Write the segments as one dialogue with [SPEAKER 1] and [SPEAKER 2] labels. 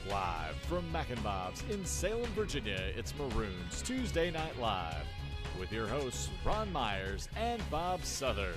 [SPEAKER 1] Live from Mac and Bob's in Salem, Virginia, it's Maroons Tuesday Night Live with your hosts Ron Myers and Bob Southern.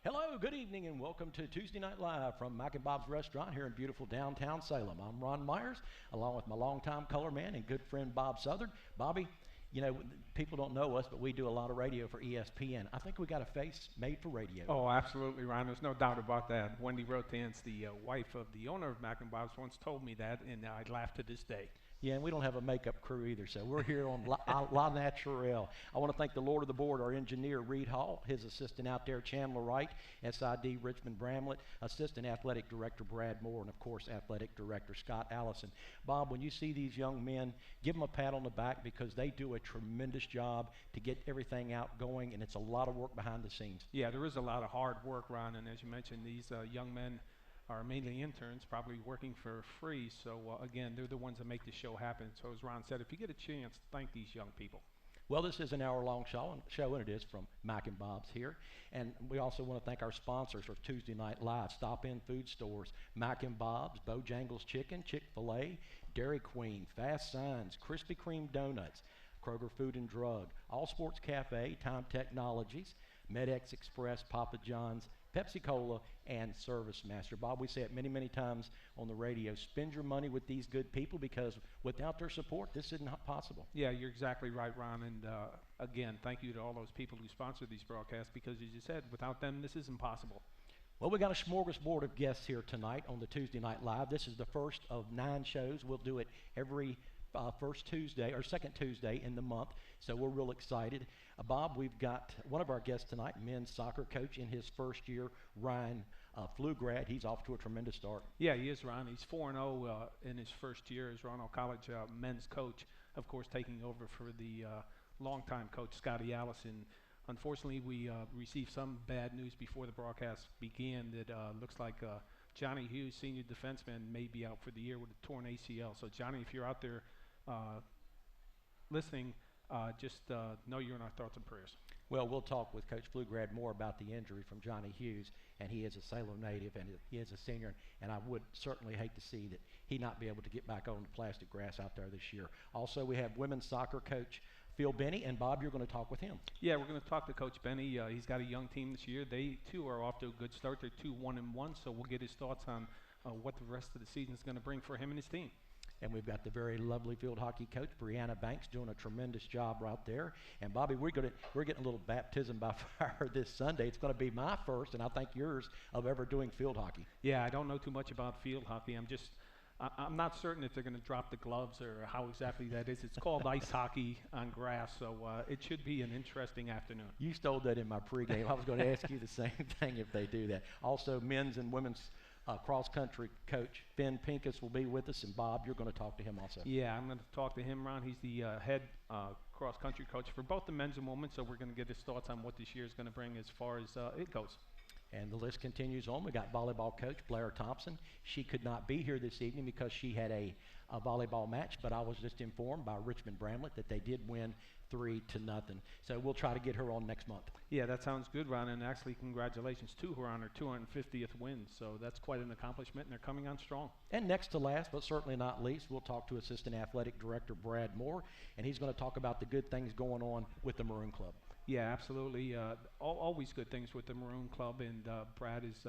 [SPEAKER 2] Hello, good evening, and welcome to Tuesday Night Live from Mac and Bob's Restaurant here in beautiful downtown Salem. I'm Ron Myers, along with my longtime color man and good friend Bob Southern. Bobby, you know, people don't know us, but we do a lot of radio for ESPN. I think we got a face made for radio.
[SPEAKER 3] Oh, absolutely, Ron. There's no doubt about that. Wendy Rotanz, the wife of the owner of Mac and Bob's, once told me that, and I laugh to this day.
[SPEAKER 2] Yeah, and we don't have a makeup crew either, so we're here on La Naturel. I want to thank the Lord of the Board, our engineer, Reed Hall, his assistant out there, Chandler Wright, SID, Richmond Bramlett, assistant athletic director, Brad Moore, and, of course, athletic director, Scott Allison. Bob, when you see these young men, give them a pat on the back because they do a tremendous job to get everything out going, and it's a lot of work behind the scenes.
[SPEAKER 3] Yeah, there is a lot of hard work, Ron, and as you mentioned, these young men are mainly interns, probably working for free. So, again, they're the ones that make the show happen. So, as Ron said, if you get a chance, thank these young people.
[SPEAKER 2] Well, this is an hour-long show, and it is from Mac and Bob's here. And we also want to thank our sponsors for Tuesday Night Live, Stop In Food Stores, Mac and Bob's, Bojangles Chicken, Chick-fil-A, Dairy Queen, Fast Signs, Krispy Kreme Donuts, Kroger Food and Drug, All Sports Cafe, Time Technologies, MedX Express, Papa John's, Pepsi Cola, and Service Master. Bob, we say it many, many times on the radio, spend your money with these good people because without their support, this isn't possible.
[SPEAKER 3] Yeah, you're exactly right, Ron. And again, thank you to all those people who sponsor these broadcasts because, as you said, without them, this isn't possible.
[SPEAKER 2] Well, we got a smorgasbord of guests here tonight on the Tuesday Night Live. This is the first of 9 shows. We'll do it every first Tuesday or second Tuesday in the month, so we're real excited. Bob, we've got one of our guests tonight, men's soccer coach in his first year, Ryan Pflugrad. He's off to a tremendous start.
[SPEAKER 3] Yeah, he is, Ron. He's 4-0 in his first year as Roanoke College men's coach, of course, taking over for the longtime coach, Scotty Allison. Unfortunately, we received some bad news before the broadcast began that looks like Johnny Hughes, senior defenseman, may be out for the year with a torn ACL. So, Johnny, if you're out there listening, just know you're in our thoughts and prayers.
[SPEAKER 2] Well, we'll talk with Coach Pflugrad more about the injury from Johnny Hughes, and he is a Salem native, and he is a senior, and I would certainly hate to see that he not be able to get back on the plastic grass out there this year. Also, we have women's soccer coach Phil Benny, and Bob, you're going to talk with him.
[SPEAKER 3] Yeah, we're going to talk to Coach Benny. He's got a young team this year. They, too, are off to a good start. They're 2-1-1, so we'll get his thoughts on what the rest of the season is going to bring for him and his team.
[SPEAKER 2] And we've got the very lovely field hockey coach, Brianna Banks, doing a tremendous job right there. And Bobby, we're getting a little baptism by fire this Sunday. It's going to be my first, and I think yours, of ever doing field hockey.
[SPEAKER 3] Yeah, I don't know too much about field hockey. I'm not certain if they're going to drop the gloves or how exactly that is. It's called ice hockey on grass, so it should be an interesting afternoon.
[SPEAKER 2] You stole that in my pregame. I was going to ask you the same thing if they do that. Also, men's and women's cross-country coach Finn Pincus will be with us, and Bob, you're going to talk to him also.
[SPEAKER 3] Yeah, I'm going to talk to him, Ron. He's the head cross-country coach for both the men's and women's, so we're going to get his thoughts on what this year is going to bring as far as it goes.
[SPEAKER 2] And the list continues on. We got volleyball coach Blair Thompson. She could not be here this evening because she had a volleyball match, but I was just informed by Richmond Bramlett that they did win 3-0. So we'll try to get her on next month.
[SPEAKER 3] Yeah, that sounds good, Ron. And actually, congratulations to her on her 250th win. So that's quite an accomplishment, and they're coming on strong.
[SPEAKER 2] And next to last, but certainly not least, we'll talk to Assistant Athletic Director Brad Moore, and he's going to talk about the good things going on with the Maroon Club.
[SPEAKER 3] Yeah, absolutely. Always good things with the Maroon Club, and Brad is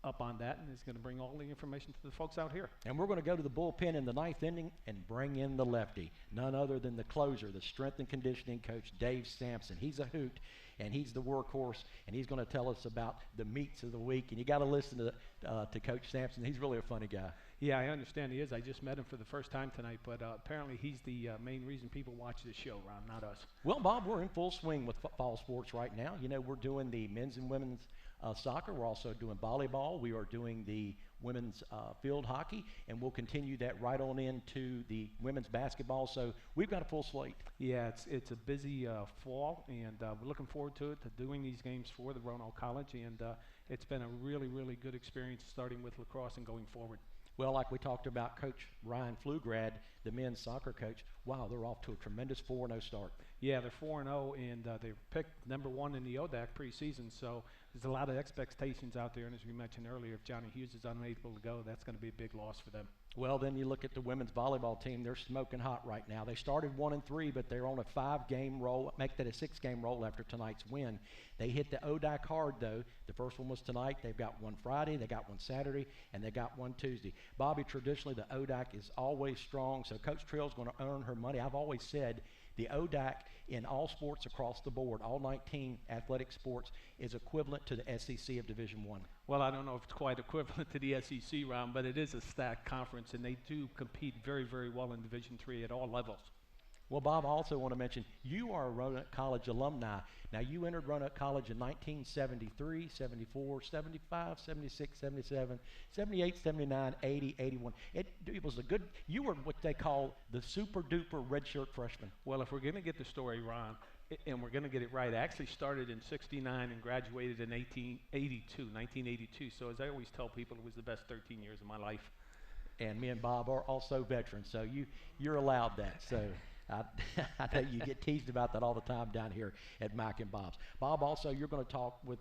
[SPEAKER 3] up on that and is going to bring all the information to the folks out here.
[SPEAKER 2] And we're going to go to the bullpen in the 9th inning and bring in the lefty, none other than the closer, the strength and conditioning coach, Dave Sampson. He's a hoot, and he's the workhorse, and he's going to tell us about the meets of the week. And you got to listen to Coach Sampson. He's really a funny guy.
[SPEAKER 3] Yeah, I understand he is. I just met him for the first time tonight, but apparently he's the main reason people watch this show, Ron, not us.
[SPEAKER 2] Well, Bob, we're in full swing with fall sports right now. You know, we're doing the men's and women's soccer. We're also doing volleyball. We are doing the women's field hockey, and we'll continue that right on into the women's basketball. So we've got a full slate.
[SPEAKER 3] Yeah, it's a busy fall, and we're looking forward to doing these games for the Roanoke College, and it's been a really, really good experience starting with lacrosse and going forward.
[SPEAKER 2] Well, like we talked about, Coach Ryan Pflugrad, the men's soccer coach, wow, they're off to a tremendous 4-0 start.
[SPEAKER 3] Yeah, they're 4-0, and they picked #1 in the ODAC preseason. So there's a lot of expectations out there. And as we mentioned earlier, if Johnny Hughes is unable to go, that's going to be a big loss for them.
[SPEAKER 2] Well, then you look at the women's volleyball team. They're smoking hot right now. They started 1-3, but they're on a 5-game roll. Make that a 6-game roll after tonight's win. They hit the ODAC hard, though. The first one was tonight. They've got one Friday, they got one Saturday, and they got one Tuesday. Bobby, traditionally the ODAC is always strong, so Coach Trill's going to earn her money. I've always said the ODAC in all sports across the board, all 19 athletic sports, is equivalent to the SEC of Division I.
[SPEAKER 3] Well, I don't know if it's quite equivalent to the SEC round, but it is a stacked conference, and they do compete very, very well in Division III at all levels.
[SPEAKER 2] Well, Bob, I also want to mention you are a Roanoke College alumni. Now, you entered Roanoke College in 1973, 74, 75, 76, 77, 78, 79, 80, 81. It was a good, you were what they call the super-duper redshirt freshman.
[SPEAKER 3] Well, if we're going to get the story, Ron, and we're going to get it right, I actually started in 69 and graduated in 1982. So as I always tell people, it was the best 13 years of my life.
[SPEAKER 2] And me and Bob are also veterans, so you're allowed that. So I know you get teased about that all the time down here at Mike and Bob's. Bob, also, you're going to talk with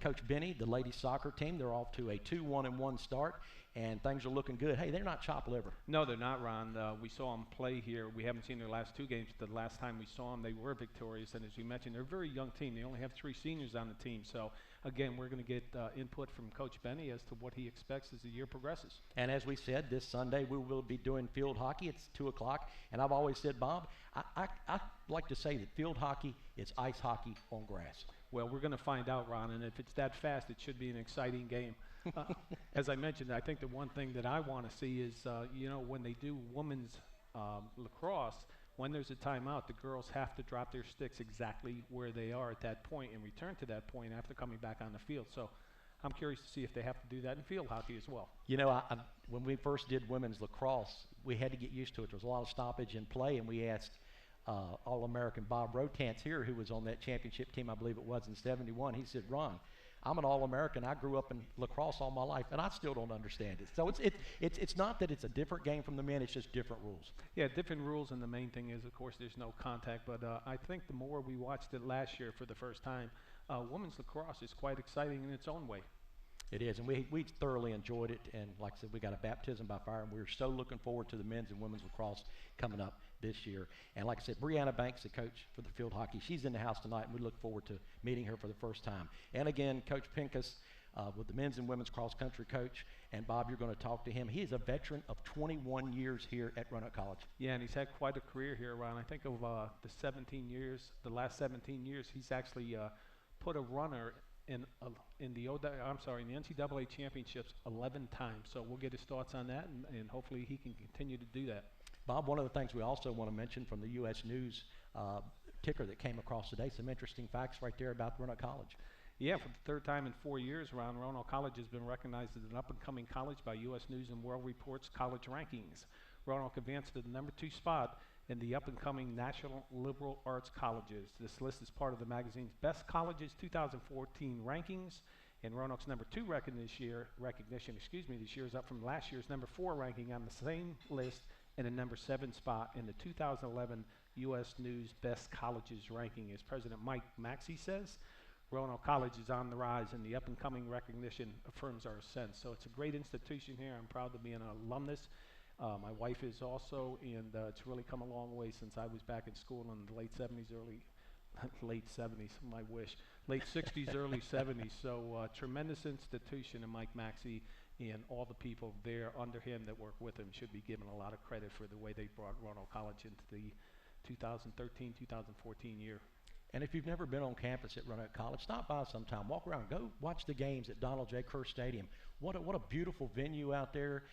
[SPEAKER 2] Coach Benny, the ladies soccer team. They're off to a 2-1-1 start, and things are looking good. Hey, they're not chopped liver.
[SPEAKER 3] No, they're not, Ron. We saw them play here. We haven't seen their last 2 games. The last time we saw them, they were victorious. And as you mentioned, they're a very young team. They only have 3 seniors on the team. So, again, we're going to get input from Coach Benny as to what he expects as the year progresses.
[SPEAKER 2] And as we said, this Sunday we will be doing field hockey. It's 2 o'clock. And I've always said, Bob, I like to say that field hockey is ice hockey on grass.
[SPEAKER 3] Well, we're going to find out, Ron, and if it's that fast, it should be an exciting game. As I mentioned, I think the one thing that I want to see is, when they do women's lacrosse, when there's a timeout, the girls have to drop their sticks exactly where they are at that point and return to that point after coming back on the field. So I'm curious to see if they have to do that in field hockey as well.
[SPEAKER 2] You know, when we first did women's lacrosse, we had to get used to it. There was a lot of stoppage in play, and we asked All-American Bob Rotance here, who was on that championship team, I believe it was, in 71. He said, Ron, I'm an All-American. I grew up in lacrosse all my life, and I still don't understand it. So it's not that it's a different game from the men. It's just different rules.
[SPEAKER 3] Yeah, different rules, and the main thing is, of course, there's no contact. But I think the more we watched it last year for the first time, women's lacrosse is quite exciting in its own way.
[SPEAKER 2] It is, and we thoroughly enjoyed it. And like I said, we got a baptism by fire, and we're so looking forward to the men's and women's lacrosse coming up this year. And like I said, Brianna Banks, the coach for the field hockey, she's in the house tonight, and we look forward to meeting her for the first time. And again, Coach Pincus, with the men's and women's cross-country coach. And Bob, you're going to talk to him. He is a veteran of 21 years here at Roanoke College.
[SPEAKER 3] Yeah, and he's had quite a career here, Ron. I think of the last 17 years, he's actually put a runner in the NCAA championships 11 times. So we'll get his thoughts on that, and hopefully he can continue to do that.
[SPEAKER 2] Bob, one of the things we also want to mention from the U.S. News ticker that came across today, some interesting facts right there about Roanoke College.
[SPEAKER 3] Yeah, for the 3rd time in 4 years, Roanoke College has been recognized as an up-and-coming college by U.S. News and World Report's college rankings. Roanoke advanced to the #2 spot in the up-and-coming National Liberal Arts Colleges. This list is part of the magazine's Best Colleges 2014 rankings, and Roanoke's #2 recognition this year is up from last year's #4 ranking on the same list and a #7 spot in the 2011 U.S. News Best Colleges ranking. As President Mike Maxey says, Roanoke College is on the rise, and the up-and-coming recognition affirms our ascent. So it's a great institution here. I'm proud to be an alumnus. My wife is also, and it's really come a long way since I was back in school in the late 70s, late 60s, early 70s. So tremendous institution, and Mike Maxey and all the people there under him that work with him should be given a lot of credit for the way they brought Roanoke College into the 2013-2014 year.
[SPEAKER 2] And if you've never been on campus at Roanoke College, stop by sometime. Walk around. Go watch the games at Donald J. Kerr Stadium. What a beautiful venue out there.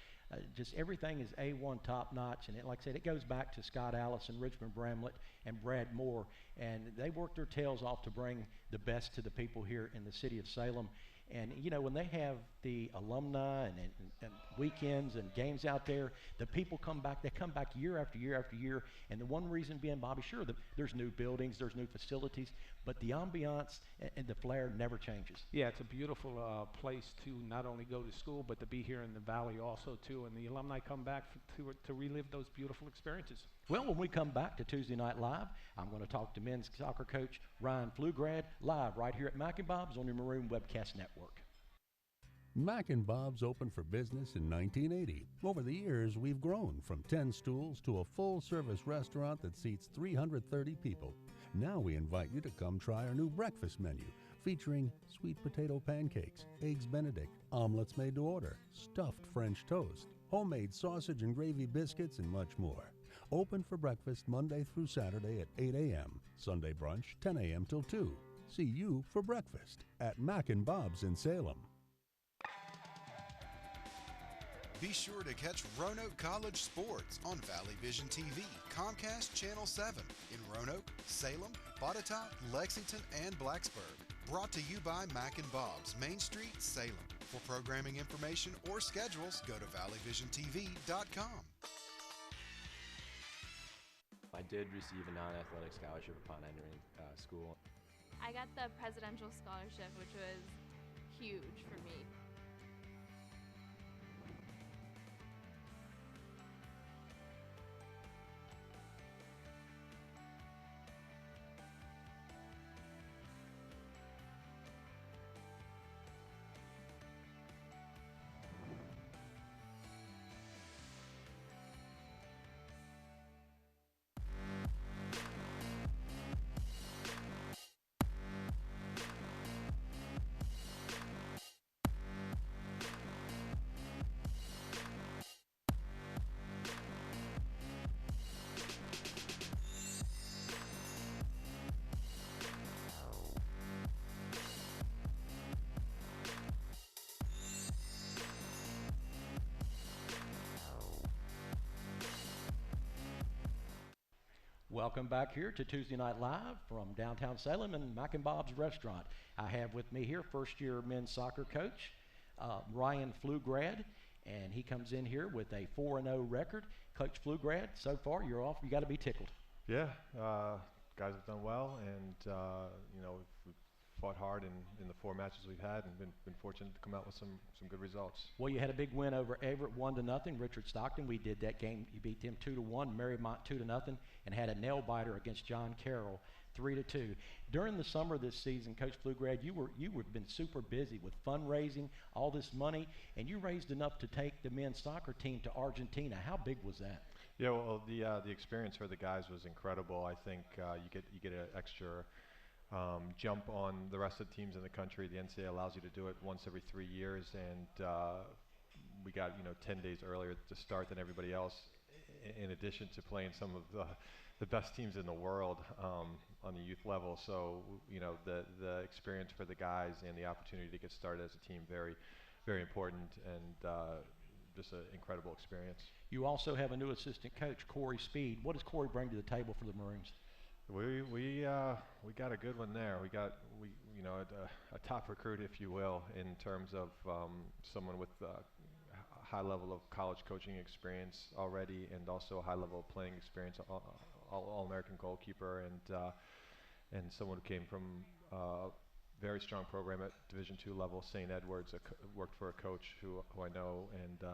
[SPEAKER 2] Just everything is A1 top notch. And like I said, it goes back to Scott Allison, Richmond Bramlett, and Brad Moore. And they work their tails off to bring the best to the people here in the city of Salem. And, you know, when they have the alumni and weekends and games out there, the people come back. They come back year after year after year. And the one reason being, Bobby, sure, there's new buildings, there's new facilities, but the ambiance and the flair never changes.
[SPEAKER 3] Yeah, it's a beautiful place to not only go to school, but to be here in the Valley also, too. And the alumni come back to relive those beautiful experiences.
[SPEAKER 2] Well, when we come back to Tuesday Night Live, I'm going to talk to men's soccer coach Ryan Pflugrad live right here at Mac and Bob's on your Maroon Webcast Network.
[SPEAKER 4] Mac and Bob's opened for business in 1980. Over the years, we've grown from 10 stools to a full-service restaurant that seats 330 people. Now we invite you to come try our new breakfast menu, featuring sweet potato pancakes, eggs Benedict, omelets made to order, stuffed French toast, homemade sausage and gravy biscuits, and much more. Open for breakfast Monday through Saturday at 8 a.m., Sunday brunch 10 a.m. till 2. See you for breakfast at Mac and Bob's in Salem.
[SPEAKER 5] Be sure to catch Roanoke College sports on Valley Vision TV, Comcast Channel 7 in Roanoke, Salem, Botetourt, Lexington, and Blacksburg. Brought to you by Mac and Bob's, Main Street, Salem. For programming information or schedules, go to valleyvisiontv.com.
[SPEAKER 6] I did receive a non-athletic scholarship upon entering school.
[SPEAKER 7] I got the presidential scholarship, which was huge for me.
[SPEAKER 2] Welcome back here to Tuesday Night Live from downtown Salem and Mac and Bob's Restaurant. I have with me here first-year men's soccer coach, Ryan Pflugrad, and he comes in here with a 4-0 record. Coach Pflugrad, so far you're off. You got to be tickled.
[SPEAKER 8] Yeah, guys have done well, and we've fought hard in the 4 matches we've had, and been fortunate to come out with some good results.
[SPEAKER 2] Well, you had a big win over Everett, 1-0. Richard Stockton, we did that game. You beat them 2-1. Marymount 2-0, and had a nail biter against John Carroll, 3-2. During the summer this season, Coach Pflugrad, you have been super busy with fundraising, all this money, and you raised enough to take the men's soccer team to Argentina. How big was that?
[SPEAKER 8] Yeah, well, the experience for the guys was incredible. I think you get an extra jump on the rest of the teams in the country. The NCAA allows you to do it once every 3 years, and we got 10 days earlier to start than everybody else. In addition to playing some of the best teams in the world on the youth level, so the experience for the guys and the opportunity to get started as a team, very, very important, and just an incredible experience. You also have a new assistant coach, Corey Speed. What does Corey bring to the table for the Maroons? We got a good one there. We got a top recruit, if you will, in terms of someone with a high level of college coaching experience already, and also a high level of playing experience, all-American goalkeeper, and someone who came from a very strong program at Division II level, St. Edwards. Worked for a coach who I know and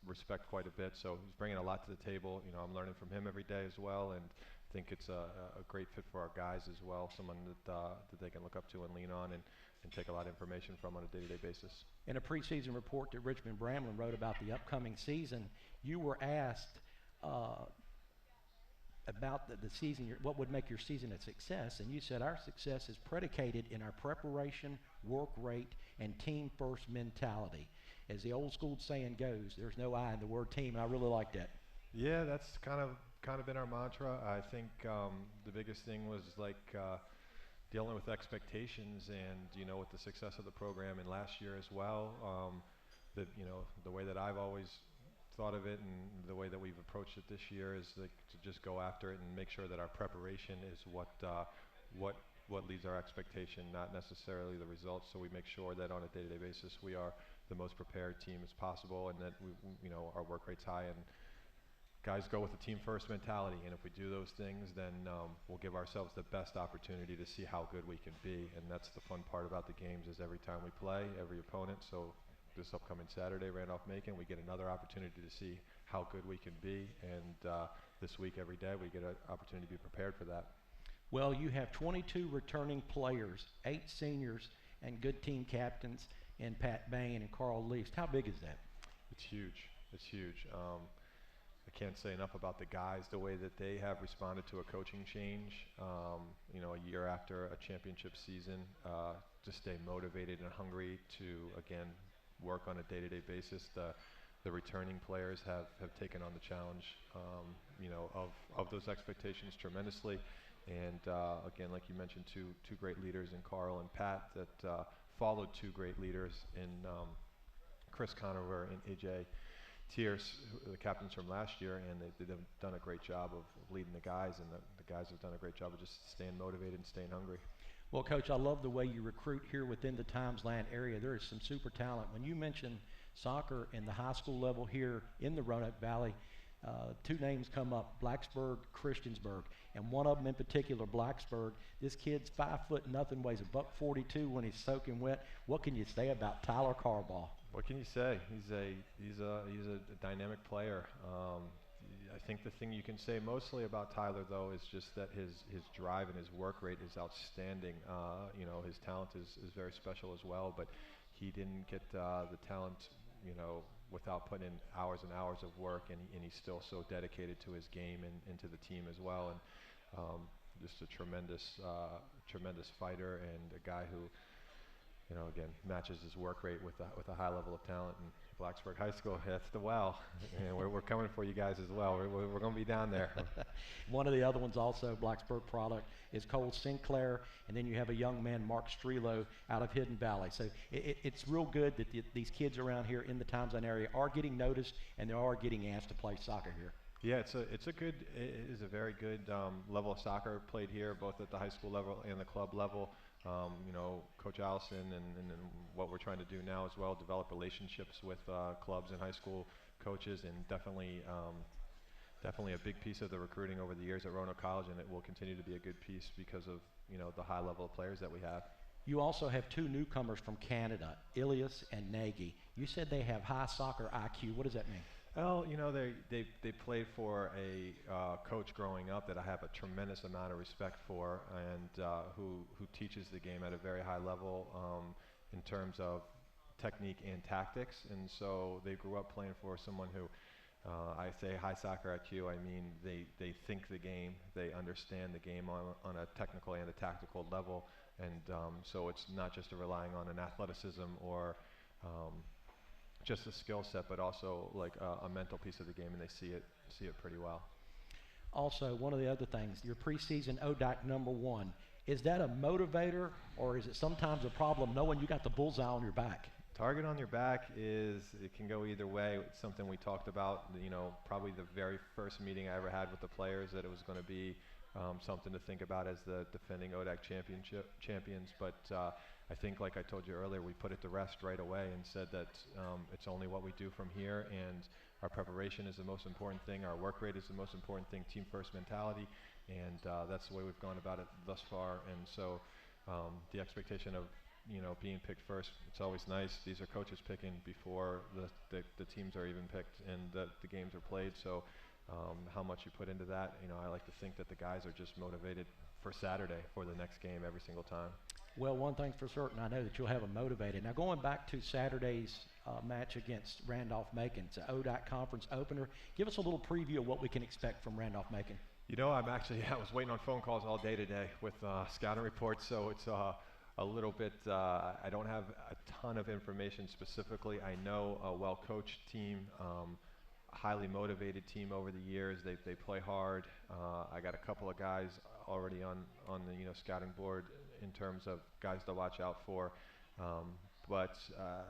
[SPEAKER 8] respect quite a bit. So he's bringing a lot to the table. I'm learning from him every day as well, and I think it's a great fit for our guys as well, someone that they can look up to and lean on and take a lot of information from on a day-to-day basis. In a preseason report that Richmond Bramlin wrote about the upcoming season, you were asked about the season, what would make your season a success, and you said our success is predicated in our preparation, work rate, and team-first mentality. As the old school saying goes, there's no I in the word team, and I really like that. Yeah, that's kind of been our mantra. I think the biggest thing was dealing with expectations, and with the success of the program in last year as well. The way that I've always thought of it, and the way that we've approached it this year, is to just go after it and make sure that our preparation is what leads our expectation, not necessarily the results. So we make sure that on a day-to-day basis we are the most prepared team as possible, and that our work rate's high, and guys go with a team-first mentality, and if we do those things, then we'll give ourselves the best opportunity to see how good we can be. And that's the fun part about the games, is every time we play, every opponent. So this upcoming Saturday, Randolph-Macon, we get another opportunity to see how good we can be. And this week, every day, we get an opportunity to be prepared for that.
[SPEAKER 2] Well, you have 22 returning players, 8 seniors, and good team captains in Pat Bain and Carl Least. How big is that?
[SPEAKER 8] It's huge. It's huge. I can't say enough about the guys, the way that they have responded to a coaching change, you know, a year after a championship season, to stay motivated and hungry to, again, work on a day-to-day basis. The returning players have taken on the challenge, you know, of those expectations tremendously. And again, like you mentioned, two great leaders in Carl and Pat that followed 2 great leaders in Chris Conover and AJ Tierce, the captains from last year, and they've done a great job of leading the guys, and the guys have done a great job of just staying motivated and staying hungry.
[SPEAKER 2] Well, Coach, I love the way you recruit here within the Timesland area. There is some super talent. When you mention soccer in the high school level here in the Roanoke Valley, 2 names come up, Blacksburg, Christiansburg, and one of them in particular, Blacksburg. This kid's 5 foot nothing, weighs $142 when he's soaking wet. What can you say about Tyler Carbaugh?
[SPEAKER 8] What can you say? He's a dynamic player. I think the thing you can say mostly about Tyler, though, is just that his drive and his work rate is outstanding. You know, his talent is very special as well, but he didn't get the talent, you know, without putting in hours and hours of work, and he's still so dedicated to his game and to the team as well. And just a tremendous fighter, and a guy who, you know, again, matches his work rate with a high level of talent. And Blacksburg High School, that's the wow. And we're coming for you guys as well. We're going to be down there.
[SPEAKER 2] One of the other ones also, Blacksburg product, is Cole Sinclair, and then you have a young man, Mark Strelo, out of Hidden Valley. So it's real good that these kids around here in the Timesland area are getting noticed, and they are getting asked to play soccer here.
[SPEAKER 8] Yeah, it is a very good level of soccer played here, both at the high school level and the club level. You know, Coach Allison and what we're trying to do now as well, develop relationships with clubs and high school coaches, and definitely a big piece of the recruiting over the years at Roanoke College, and it will continue to be a good piece because of, you know, the high level of players that we have.
[SPEAKER 2] You also have 2 newcomers from Canada, Ilias and Nagy. You said they have high soccer IQ. What does that mean?
[SPEAKER 8] Well, you know, they played for a coach growing up that I have a tremendous amount of respect for, and who teaches the game at a very high level in terms of technique and tactics. And so they grew up playing for someone who, I say high soccer IQ, I mean they think the game, they understand the game on a technical and a tactical level, and so it's not just relying on an athleticism or just a skill set, but also like a mental piece of the game, and they see it pretty well.
[SPEAKER 2] Also, one of the other things, your preseason ODAC #1, is that a motivator, or is it sometimes a problem knowing you got the bullseye on your back?
[SPEAKER 8] Target on your back it can go either way. It's something we talked about, you know, probably the very first meeting I ever had with the players, that it was going to be something to think about as the defending ODAC champions. But I think, like I told you earlier, we put it to rest right away and said that it's only what we do from here, and our preparation is the most important thing, our work rate is the most important thing, team first mentality, and that's the way we've gone about it thus far. And so the expectation of, you know, being picked first, it's always nice. These are coaches picking before the teams are even picked and the games are played. So how much you put into that, you know, I like to think that the guys are just motivated for Saturday, for the next game every single time.
[SPEAKER 2] Well, one thing's for certain, I know that you'll have them motivated. Now, going back to Saturday's match against Randolph-Macon, it's an ODAC conference opener. Give us a little preview of what we can expect from Randolph-Macon.
[SPEAKER 8] You know, I was waiting on phone calls all day today with scouting reports, so it's a little bit, I don't have a ton of information specifically. I know a well-coached team, highly motivated team over the years. They play hard. I got a couple of guys already on the, you know, scouting board in terms of guys to watch out for. But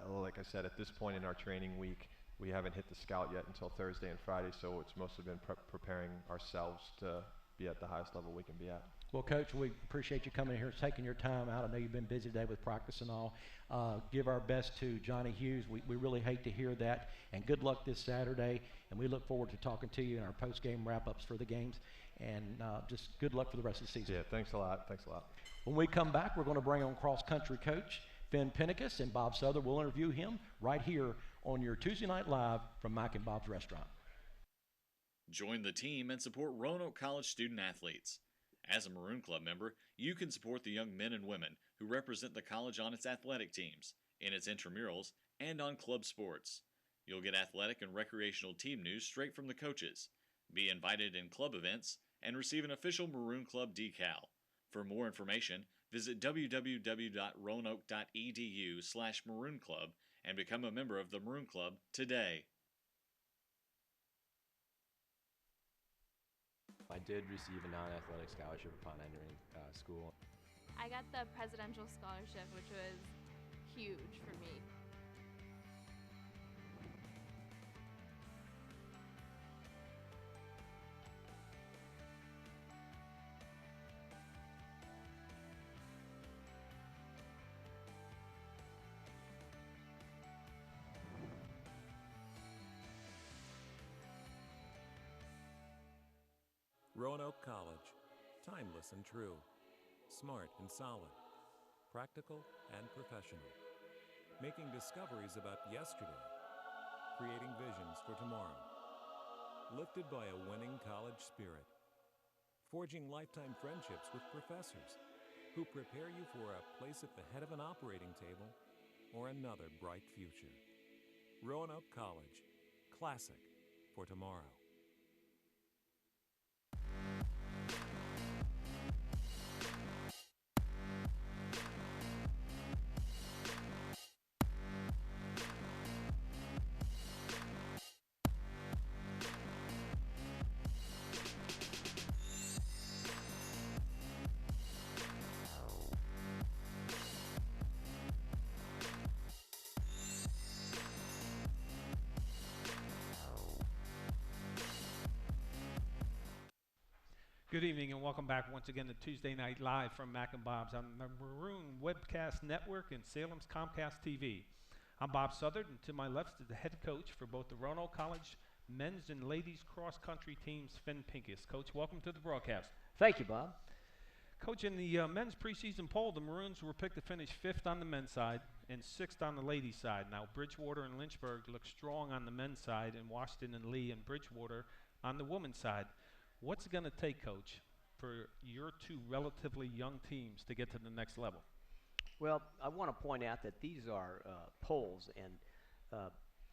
[SPEAKER 8] like I said, at this point in our training week, we haven't hit the scout yet until Thursday and Friday, so it's mostly been preparing ourselves to be at the highest level we can be at.
[SPEAKER 2] Well, Coach, we appreciate you coming here, taking your time out. I know you've been busy today with practice and all. Give our best to Johnny Hughes. We really hate to hear that. And good luck this Saturday. And we look forward to talking to you in our post-game wrap-ups for the games. And just good luck for the rest of the season.
[SPEAKER 8] Yeah, thanks a lot. Thanks a lot.
[SPEAKER 2] When we come back, we're going to bring on cross-country coach Finn Pincus, and Bob Souther will interview him right here on your Tuesday Night Live from Mike and Bob's Restaurant.
[SPEAKER 1] Join the team and support Roanoke College student athletes. As a Maroon Club member, you can support the young men and women who represent the college on its athletic teams, in its intramurals, and on club sports. You'll get athletic and recreational team news straight from the coaches, be invited in club events, and receive an official Maroon Club decal. For more information, visit www.roanoke.edu/Maroon Club and become a member of the Maroon Club today.
[SPEAKER 6] I did receive a non-athletic scholarship upon entering school.
[SPEAKER 7] I got the presidential scholarship, which was huge for me.
[SPEAKER 9] Roanoke College, timeless and true, smart and solid, practical and professional, making discoveries about yesterday, creating visions for tomorrow, lifted by a winning college spirit, forging lifetime friendships with professors who prepare you for a place at the head of an operating table or another bright future. Roanoke College, classic for tomorrow.
[SPEAKER 3] Good evening and welcome back once again to Tuesday Night Live from Mac and Bob's on the Maroon Webcast Network and Salem's Comcast TV. I'm Bob Southard, and to my left is the head coach for both the Roanoke College men's and ladies cross-country teams, Finn Pincus. Coach, welcome to the broadcast.
[SPEAKER 10] Thank you, Bob.
[SPEAKER 3] Coach, in the men's preseason poll, the Maroons were picked to finish 5th on the men's side and 6th on the ladies' side. Now, Bridgewater and Lynchburg look strong on the men's side, and Washington and Lee and Bridgewater on the women's side. What's it going to take, Coach, for your two relatively young teams to get to the next level?
[SPEAKER 10] Well, I want to point out that these are polls, and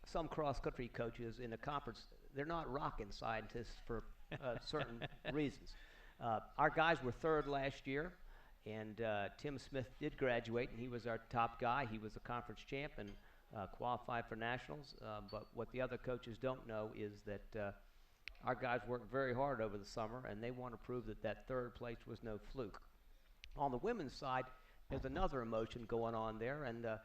[SPEAKER 10] some cross-country coaches in the conference, they're not rocket scientists for certain reasons. Our guys were 3rd last year, and Tim Smith did graduate, and he was our top guy. He was a conference champ and qualified for nationals. But what the other coaches don't know is that our guys worked very hard over the summer, and they want to prove that that 3rd place was no fluke. On the women's side, there's another emotion going on there, and the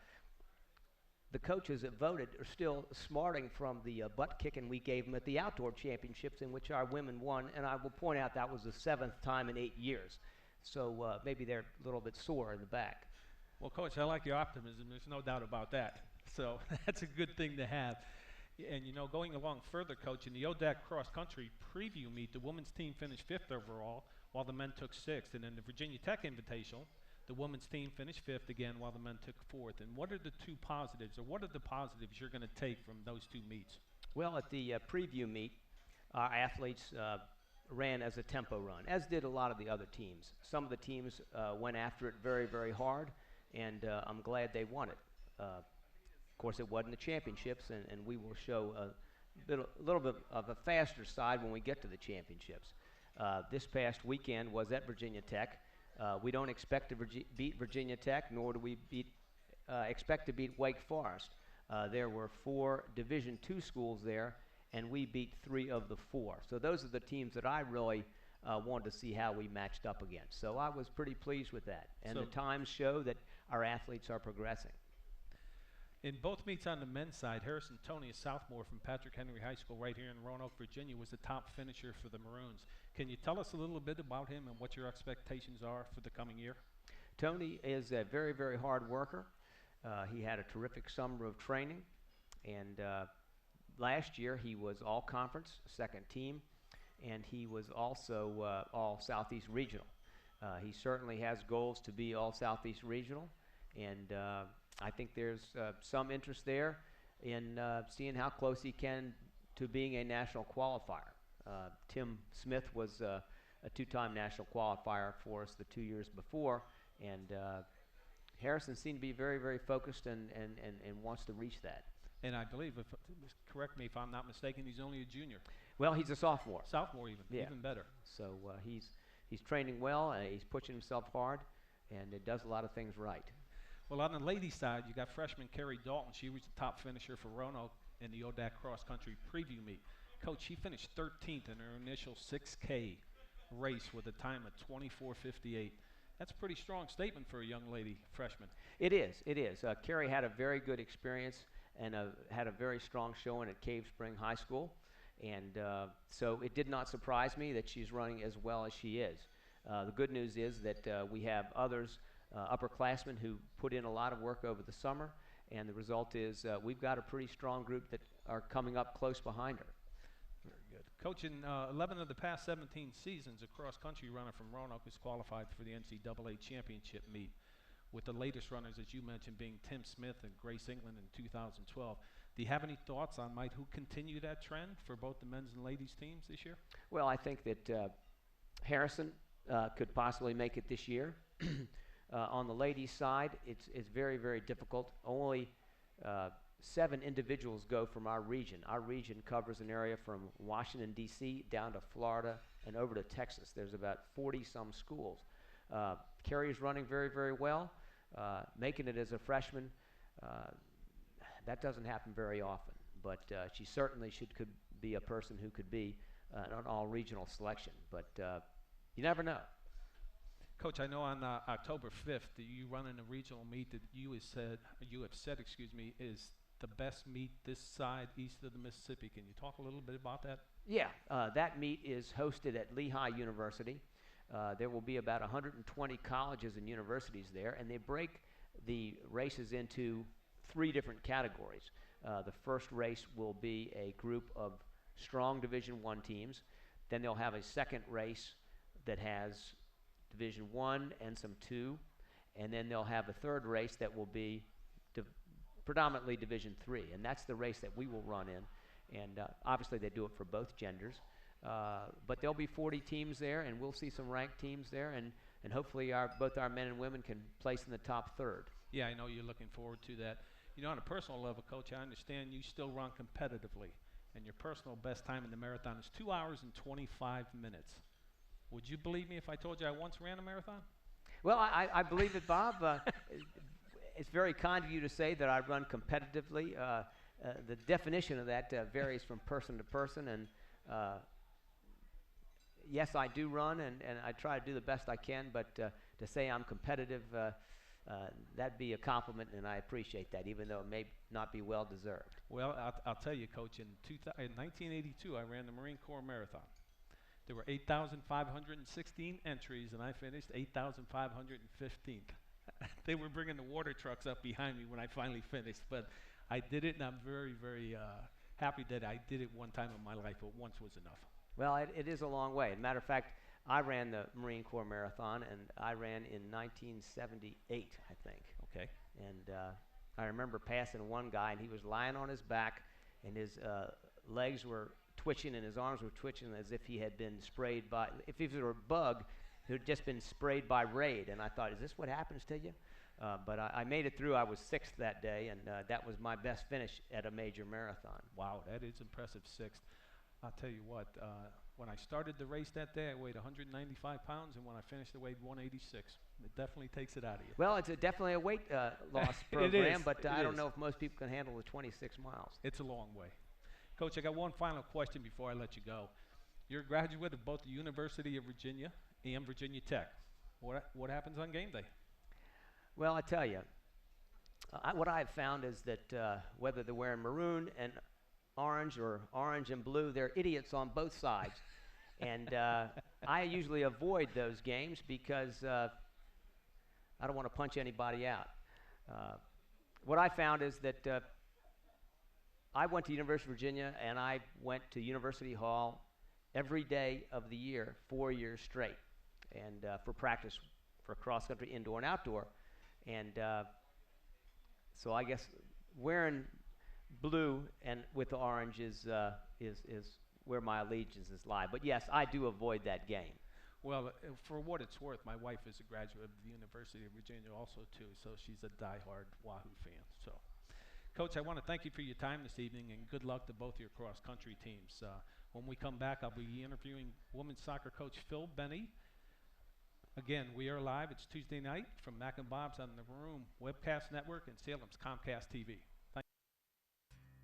[SPEAKER 10] coaches that voted are still smarting from the butt kicking we gave them at the outdoor championships, in which our women won, and I will point out that was the 7th time in 8 years. So maybe they're a little bit sore in the back.
[SPEAKER 3] Well, Coach, I like your optimism. There's no doubt about that. So that's a good thing to have. And, you know, going along further, Coach, in the ODAC cross-country preview meet, the women's team finished 5th overall, while the men took 6th. And in the Virginia Tech Invitational, the women's team finished 5th again, while the men took 4th. And what are the two positives, or what are the positives you're going to take from those two meets?
[SPEAKER 10] Well, at the preview meet, our athletes ran as a tempo run, as did a lot of the other teams. Some of the teams went after it very, very hard, and I'm glad they won it. Of course, it wasn't the championships, and we will show a little bit of a faster side when we get to the championships. This past weekend was at Virginia Tech. We don't expect to beat Virginia Tech, nor do we expect to beat Wake Forest. There were 4 Division II schools there, and we beat 3 of the 4. So those are the teams that I really wanted to see how we matched up against. So I was pretty pleased with that. And the times show that our athletes are progressing.
[SPEAKER 3] In both meets on the men's side, Harrison Tony, a sophomore from Patrick Henry High School right here in Roanoke, Virginia, was the top finisher for the Maroons. Can you tell us a little bit about him and what your expectations are for the coming year?
[SPEAKER 10] Tony is a very, very hard worker. He had a terrific summer of training, and last year he was all conference, second team, and he was also all Southeast Regional. He certainly has goals to be all Southeast Regional, and I think there's some interest there in seeing how close he can to being a national qualifier. Tim Smith was a two-time national qualifier for us the 2 years before, and Harrison seemed to be very, very focused and wants to reach that.
[SPEAKER 3] And I believe, correct me if I'm not mistaken, he's only a junior.
[SPEAKER 10] Well, he's a sophomore.
[SPEAKER 3] Sophomore even better.
[SPEAKER 10] So he's training well, he's pushing himself hard, and it does a lot of things right.
[SPEAKER 3] Well, on the ladies' side, you got freshman Carrie Dalton. She was the top finisher for Roanoke in the ODAC cross-country preview meet. Coach, she finished 13th in her initial 6K race with a time of 24:58. That's a pretty strong statement for a young lady freshman.
[SPEAKER 10] It is. Carrie had a very good experience and had a very strong showing at Cave Spring High School. And so it did not surprise me that she's running as well as she is. The good news is that we have others, upperclassmen, who put in a lot of work over the summer. And the result is we've got a pretty strong group that are coming up close behind her.
[SPEAKER 3] Very good. Coach, in 11 of the past 17 seasons, a cross-country runner from Roanoke has qualified for the NCAA championship meet, with the latest runners, as you mentioned, being Tim Smith and Grace England in 2012. Do you have any thoughts on might who continue that trend for both the men's and ladies teams this year?
[SPEAKER 10] Well, I think that Harrison could possibly make it this year. On the ladies' side, it's very, very difficult. Only 7 individuals go from our region. Our region covers an area from Washington, D.C., down to Florida and over to Texas. There's about 40-some schools. Carrie is running very, very well, making it as a freshman. That doesn't happen very often, but she certainly could be a person who could be an all-regional selection, but you never know.
[SPEAKER 3] Coach, I know on October 5th that you run in a regional meet that you have said, is the best meet this side east of the Mississippi. Can you talk a little bit about that?
[SPEAKER 10] Yeah, that meet is hosted at Lehigh University. There will be about 120 colleges and universities there, and they break the races into 3 different categories. The first race will be a group of strong Division I teams. Then they'll have a second race that has Division I and some II, and then they'll have a third race that will be predominantly Division III, and that's the race that we will run in. And obviously they do it for both genders, but there'll be 40 teams there, and we'll see some ranked teams there, and hopefully both our men and women can place in the top third.
[SPEAKER 3] Yeah, I know you're looking forward to that. You know, on a personal level, Coach, I understand you still run competitively, and your personal best time in the marathon is 2 hours and 25 minutes. Would you believe me if I told you I once ran a marathon?
[SPEAKER 10] Well, I believe it, Bob. It's very kind of you to say that I run competitively. The definition of that varies from person to person, and yes, I do run, and I try to do the best I can, but to say I'm competitive, that'd be a compliment, and I appreciate that, even though it may not be well-deserved.
[SPEAKER 3] Well, I'll tell you, Coach, in 1982, I ran the Marine Corps Marathon. There were 8,516 entries, and I finished 8,515th. They were bringing the water trucks up behind me when I finally finished, but I did it, and I'm very, very happy that I did it one time in my life, but once was enough.
[SPEAKER 10] Well, it is a long way. As a matter of fact, I ran the Marine Corps Marathon, and I ran in 1978, I think.
[SPEAKER 3] Okay.
[SPEAKER 10] And I remember passing one guy, and he was lying on his back, and his legs were twitching, and his arms were twitching as if he had been sprayed by, if he were a bug who had just been sprayed by Raid. And I thought, is this what happens to you? But I made it through. I was 6th that day, and that was my best finish at a major marathon.
[SPEAKER 3] Wow, that is impressive, 6th. I'll tell you what, when I started the race that day, I weighed 195 pounds, and when I finished, I weighed 186. It definitely takes it out of you.
[SPEAKER 10] Well, it's definitely a weight loss program,
[SPEAKER 3] it is.
[SPEAKER 10] But I don't know if most people can handle the 26 miles.
[SPEAKER 3] It's a long way. Coach, I got one final question before I let you go. You're a graduate of both the University of Virginia and Virginia Tech. What happens on game day?
[SPEAKER 10] Well, I tell you, what I've found is that whether they're wearing maroon and orange or orange and blue, they're idiots on both sides. And I usually avoid those games because I don't want to punch anybody out. What I found is that I went to University of Virginia, and I went to University Hall every day of the year, 4 years straight, and for practice for cross-country indoor and outdoor. And so I guess wearing blue and with the orange is where my allegiances lie. But yes, I do avoid that game.
[SPEAKER 3] Well, for what it's worth, my wife is a graduate of the University of Virginia also, too, so she's a diehard Wahoo fan. So, Coach, I want to thank you for your time this evening, and good luck to both your cross-country teams. When we come back, I'll be interviewing women's soccer coach Phil Benny. Again, we are live. It's Tuesday night from Mac and Bob's on the Maroon Webcast Network and Salem's Comcast TV.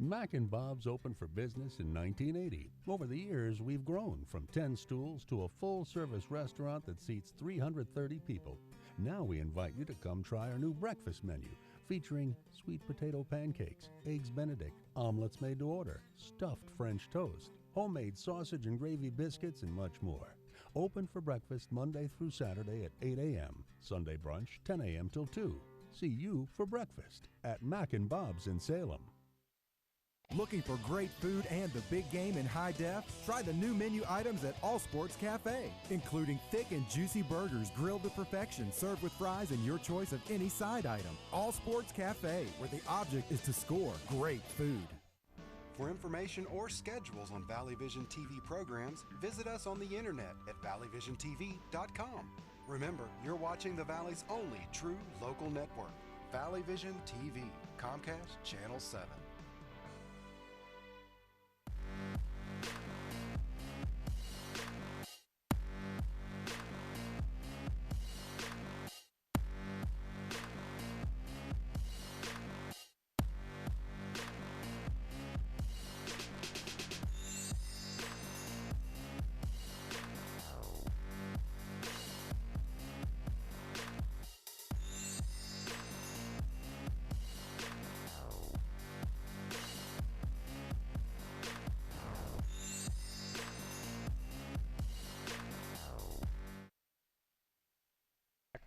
[SPEAKER 4] Mac and Bob's opened for business in 1980. Over the years, we've grown from 10 stools to a full-service restaurant that seats 330 people. Now we invite you to come try our new breakfast menu, featuring sweet potato pancakes, eggs Benedict, omelets made to order, stuffed French toast, homemade sausage and gravy biscuits, and much more. Open for breakfast Monday through Saturday at 8 a.m., Sunday brunch 10 a.m. till 2. See you for breakfast at Mac and Bob's in Salem.
[SPEAKER 11] Looking for great food and the big game in high def? Try the new menu items at All Sports Cafe, including thick and juicy burgers grilled to perfection, served with fries and your choice of any side item. All Sports Cafe, where the object is to score great food.
[SPEAKER 5] For information or schedules on Valley Vision TV programs, visit us on the internet at valleyvisiontv.com. Remember, you're watching the Valley's only true local network, Valley Vision TV, Comcast Channel 7.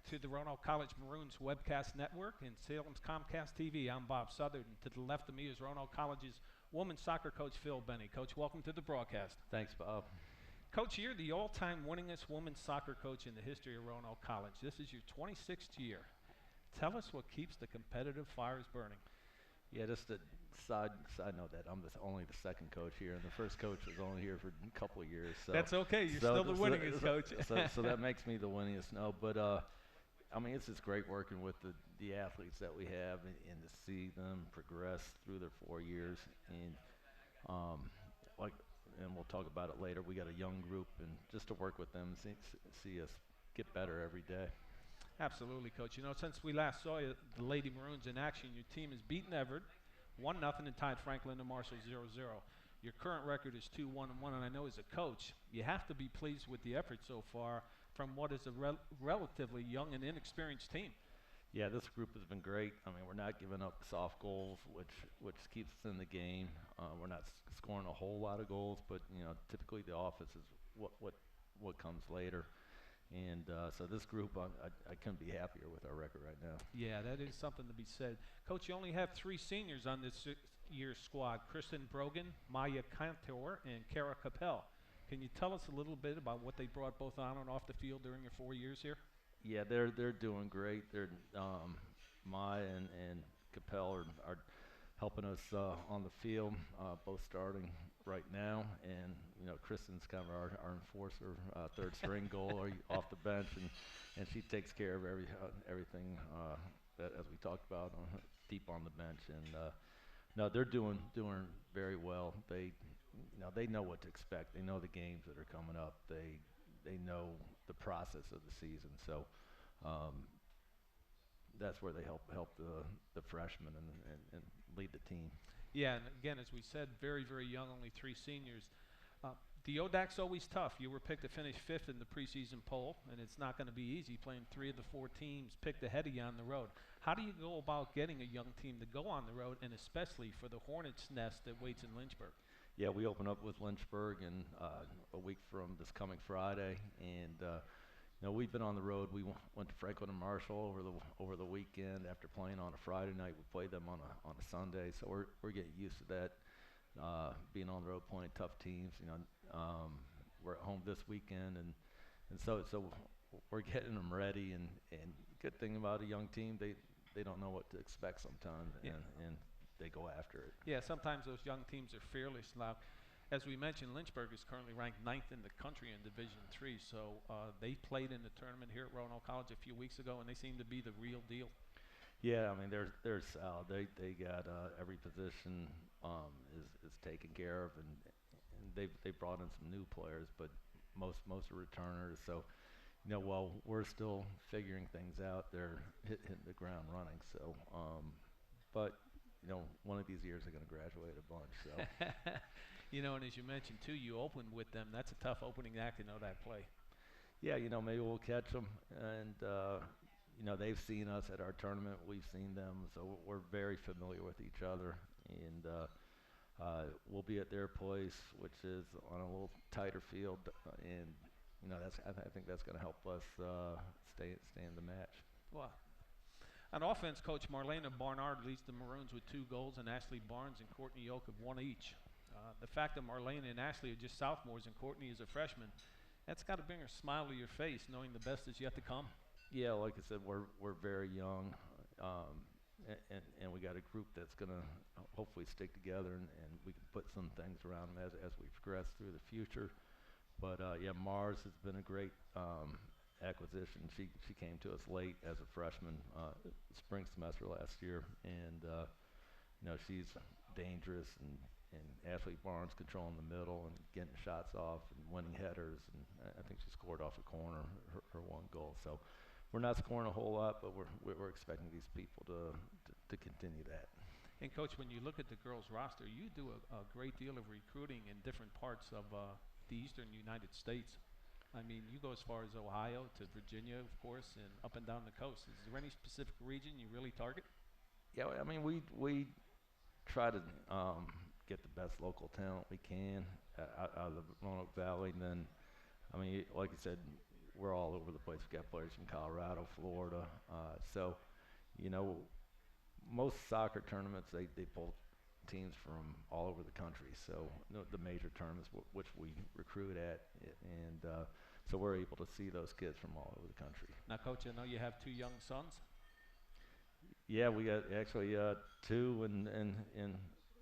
[SPEAKER 3] To the Roanoke College Maroons Webcast Network and Salem's Comcast TV. I'm Bob Southern. To the left of me is Roanoke College's women's soccer coach, Phil Benny. Coach, welcome to the broadcast.
[SPEAKER 12] Thanks, Bob.
[SPEAKER 3] Coach, you're the all-time winningest women's soccer coach in the history of Roanoke College. This is your 26th year. Tell us what keeps the competitive fires burning.
[SPEAKER 12] Yeah, just a side note that I'm only the second coach here, and the first coach was only here for a couple of years. So
[SPEAKER 3] that's okay. You're still the winningest coach.
[SPEAKER 12] So that makes me the winningest. No, but I mean, it's just great working with the athletes that we have and to see them progress through their 4 years. And and we'll talk about it later, we got a young group, and just to work with them, see us get better every day.
[SPEAKER 3] Absolutely, Coach. You know, since we last saw you, the Lady Maroons in action, your team has beaten Everett 1-0 and tied Franklin and Marshall 0-0. Your current record is 2-1-1, and I know as a coach, you have to be pleased with the effort so far from what is a relatively young and inexperienced team.
[SPEAKER 12] Yeah, this group has been great. I mean, we're not giving up soft goals, which keeps us in the game. We're not scoring a whole lot of goals, but you know, typically the offense is what comes later. And so this group, I couldn't be happier with our record right now.
[SPEAKER 3] Yeah, that is something to be said. Coach, you only have 3 seniors on this year's squad: Kristen Brogan, Maya Cantor, and Kara Capel. Can you tell us a little bit about what they brought both on and off the field during your 4 years here?
[SPEAKER 12] Yeah, they're doing great. They're Maya and Capel are helping us on the field, both starting right now, and you know, Kristen's kind of our enforcer, third string goalie off the bench, and she takes care of everything that, as we talked about, deep on the bench. And no, they're doing very well. They know what to expect. They know the games that are coming up. They know the process of the season. So that's where they help the freshmen and lead the team.
[SPEAKER 3] Yeah, and again, as we said, very, very young, only 3 seniors. The ODAC's always tough. You were picked to finish 5th in the preseason poll, and it's not going to be easy playing 3 of the 4 teams picked ahead of you on the road. How do you go about getting a young team to go on the road, and especially for the Hornets' nest that waits in Lynchburg?
[SPEAKER 12] Yeah, we open up with Lynchburg in a week from this coming Friday, and we've been on the road. We went to Franklin and Marshall over the weekend. After playing on a Friday night, we played them on a Sunday, so we're getting used to that. Being on the road, playing tough teams. We're at home this weekend, and so we're getting them ready. And good thing about a young team, they don't know what to expect sometimes, and they go after it.
[SPEAKER 3] Yeah, sometimes those young teams are fearless. Now, as we mentioned, Lynchburg is currently ranked 9th in the country in Division III. So they played in the tournament here at Roanoke College a few weeks ago, and they seem to be the real deal.
[SPEAKER 12] Yeah, I mean they're solid. They got every position is taken care of, and they brought in some new players, but most are returners. So while we're still figuring things out, they're hitting the ground running. So, but one of these years they're going to graduate a bunch. So,
[SPEAKER 3] and as you mentioned too, you opened with them. That's a tough opening act to know that play.
[SPEAKER 12] Yeah, maybe we'll catch them, and they've seen us at our tournament. We've seen them, so we're very familiar with each other, and we'll be at their place, which is on a little tighter field, and I think that's going to help us stay in the match.
[SPEAKER 3] Well, on offense, Coach Marlena Barnard leads the Maroons with 2 goals, and Ashley Barnes and Courtney Yoke have 1 each. The fact that Marlena and Ashley are just sophomores and Courtney is a freshman, that's got to bring a smile to your face, knowing the best is yet to come.
[SPEAKER 12] Yeah, like I said, we're very young, and we got a group that's going to hopefully stick together, and we can put some things around them as we progress through the future. But Mars has been a great acquisition. She came to us late as a freshman, spring semester last year, and she's dangerous, and Ashley Barnes controlling the middle and getting shots off and winning headers, and I think she scored off a corner her 1 goal. So we're not scoring a whole lot, but we're expecting these people to continue that.
[SPEAKER 3] And Coach, when you look at the girls roster, you do a great deal of recruiting in different parts of the eastern United States. I mean, you go as far as Ohio to Virginia, of course, and up and down the coast. Is there any specific region you really target?
[SPEAKER 12] Yeah, I mean, we try to get the best local talent we can out of the Roanoke Valley. And then, I mean, like you said, we're all over the place. We've got players from Colorado, Florida. So, most soccer tournaments, they pull teams from all over the country. So the major tournaments which we recruit at, and so we're able to see those kids from all over the country.
[SPEAKER 3] Now, Coach, I know you have 2 young sons.
[SPEAKER 12] Yeah, we got actually 2, and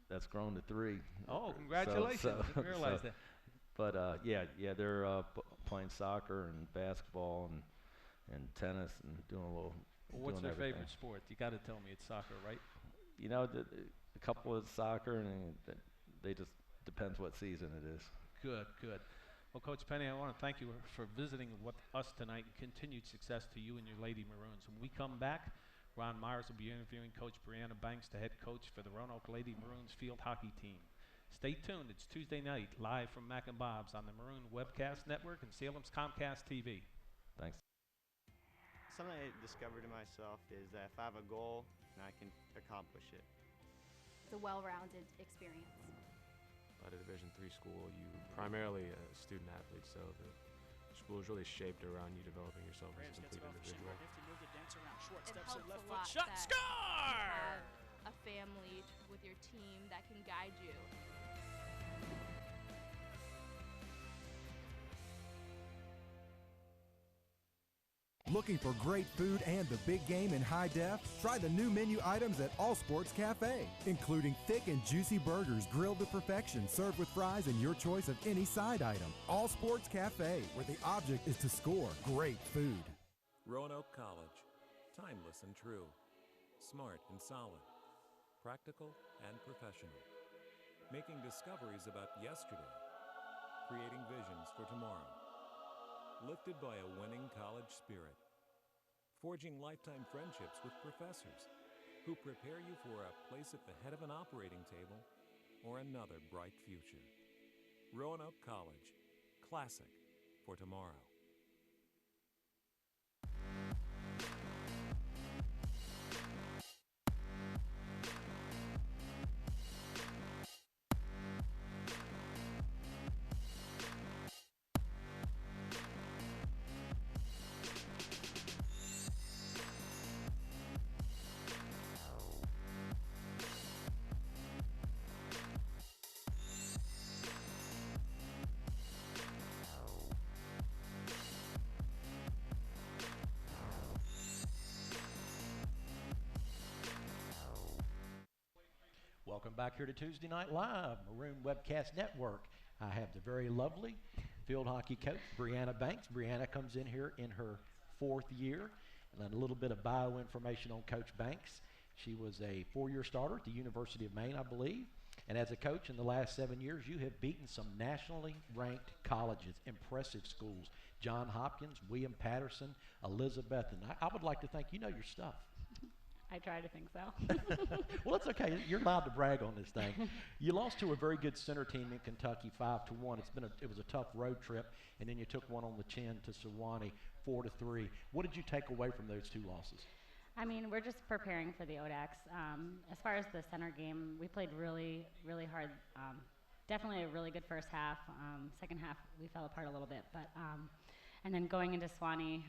[SPEAKER 12] that's grown to 3.
[SPEAKER 3] Oh, congratulations! I didn't realize that.
[SPEAKER 12] But they're playing soccer and basketball and tennis and doing a little.
[SPEAKER 3] What's their favorite sport? You got to tell me it's soccer, right?
[SPEAKER 12] A couple is soccer, and they just depends what season it is.
[SPEAKER 3] Good. Well, Coach Penny, I want to thank you for visiting with us tonight, and continued success to you and your Lady Maroons. When we come back, Ron Myers will be interviewing Coach Brianna Banks, the head coach for the Roanoke Lady Maroons field hockey team. Stay tuned. It's Tuesday night, live from Mac and Bob's on the Maroon Webcast Network and Salem's Comcast TV.
[SPEAKER 12] Thanks.
[SPEAKER 13] Something I discovered in myself is that if I have a goal, then I can accomplish it.
[SPEAKER 7] It's a well-rounded experience.
[SPEAKER 6] At a Division III school, you primarily a student athlete, so the school is really shaped around you developing yourself as a complete individual.
[SPEAKER 7] It helps a lot that you have a family with your team that can guide you.
[SPEAKER 11] Looking for great food and the big game in high def? Try the new menu items at All Sports Cafe, including thick and juicy burgers grilled to perfection, served with fries and your choice of any side item. All Sports Cafe, where the object is to score great food.
[SPEAKER 9] Roanoke College. Timeless and true. Smart and solid. Practical and professional. Making discoveries about yesterday. Creating visions for tomorrow. Lifted by a winning college spirit. Forging lifetime friendships with professors who prepare you for a place at the head of an operating table or another bright future. Roanoke College. Classic for tomorrow.
[SPEAKER 2] Welcome back here to Tuesday Night Live, Maroon Webcast Network. I have the very lovely field hockey coach, Brianna Banks. Brianna comes in here in her 4th year. And then a little bit of bio information on Coach Banks. She was a 4-year starter at the University of Maine, I believe. And as a coach in the last 7 years, you have beaten some nationally ranked colleges, impressive schools. Johns Hopkins, William Patterson, Elizabethton. I would like to think you know your stuff.
[SPEAKER 14] I try to think so.
[SPEAKER 2] Well, it's okay. You're allowed to brag on this thing. You lost to a very good center team in Kentucky, 5-1. It was a tough road trip, and then you took one on the chin to Sewanee, 4-3. What did you take away from those 2 losses?
[SPEAKER 14] I mean, we're just preparing for the ODACs. As far as the center game, we played really, really hard. Definitely a really good first half. Second half, we fell apart a little bit, but and then going into Sewanee,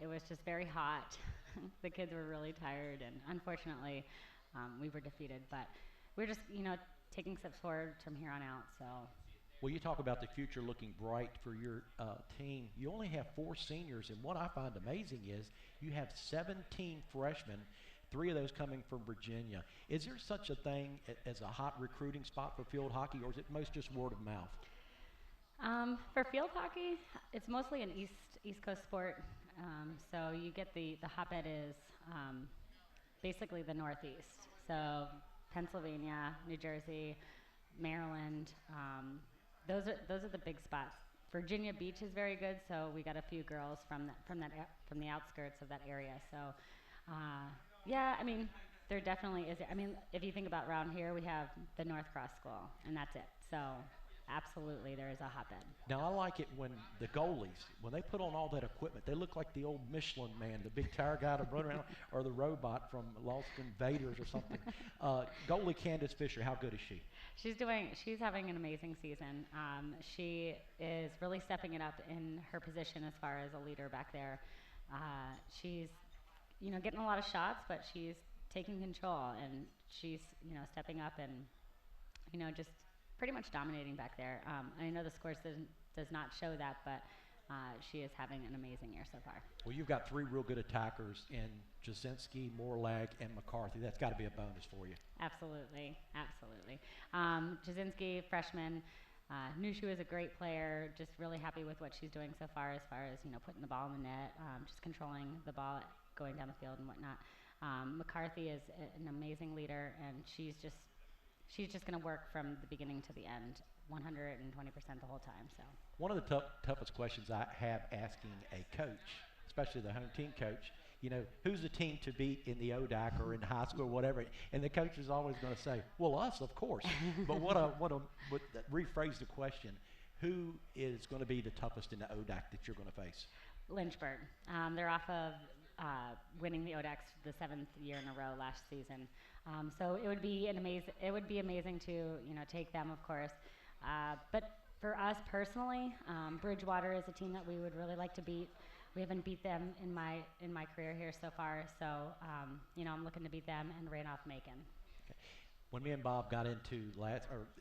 [SPEAKER 14] it was just very hot. The kids were really tired, and unfortunately, we were defeated. But we're just, taking steps forward from here on out. So.
[SPEAKER 2] Well, you talk about the future looking bright for your team. You only have 4 seniors, and what I find amazing is you have 17 freshmen, 3 of those coming from Virginia. Is there such a thing as a hot recruiting spot for field hockey, or is it most just word of mouth?
[SPEAKER 14] For field hockey, it's mostly an East Coast sport. So you get the hotbed is basically the Northeast. So Pennsylvania, New Jersey, Maryland. Those are the big spots. Virginia Beach is very good, so we got a few girls from the outskirts of that area. So, yeah, I mean, there definitely is. I mean, if you think about around here, we have the North Cross School, and that's it. So, absolutely, there is a hotbed.
[SPEAKER 2] Now, I like it when the goalies, when they put on all that equipment, they look like the old Michelin man, the big tire guy to run around, or the robot from Lost Invaders or something. Goalie Candace Fisher, how good is she?
[SPEAKER 14] She's having an amazing season. She is really stepping it up in her position as far as a leader back there. She's, getting a lot of shots, but she's taking control, and she's, stepping up and, just pretty much dominating back there. I know the scores does not show that, but she is having an amazing year so far.
[SPEAKER 2] Well, you've got 3 real good attackers in Jasinski, Morlag, and McCarthy. That's got to be a bonus for you.
[SPEAKER 14] Absolutely, absolutely. Jasinski, freshman, knew she was a great player. Just really happy with what she's doing so far as putting the ball in the net, just controlling the ball, going down the field and whatnot. McCarthy is an amazing leader, and she's just going to work from the beginning to the end, 120% the whole time. So
[SPEAKER 2] one of the toughest questions I have asking a coach, especially the home team coach, who's the team to beat in the ODAC or in high school or whatever, and the coach is always going to say, well, us, of course. But rephrase the question, who is going to be the toughest in the ODAC that you're going to face?
[SPEAKER 14] Lynchburg. They're off of winning the ODACs the 7th year in a row last season. So it would be amazing to take them, of course. But for us personally, Bridgewater is a team that we would really like to beat. We haven't beat them in my career here so far, so I'm looking to beat them and Randolph Macon.
[SPEAKER 2] Okay. When me and Bob got into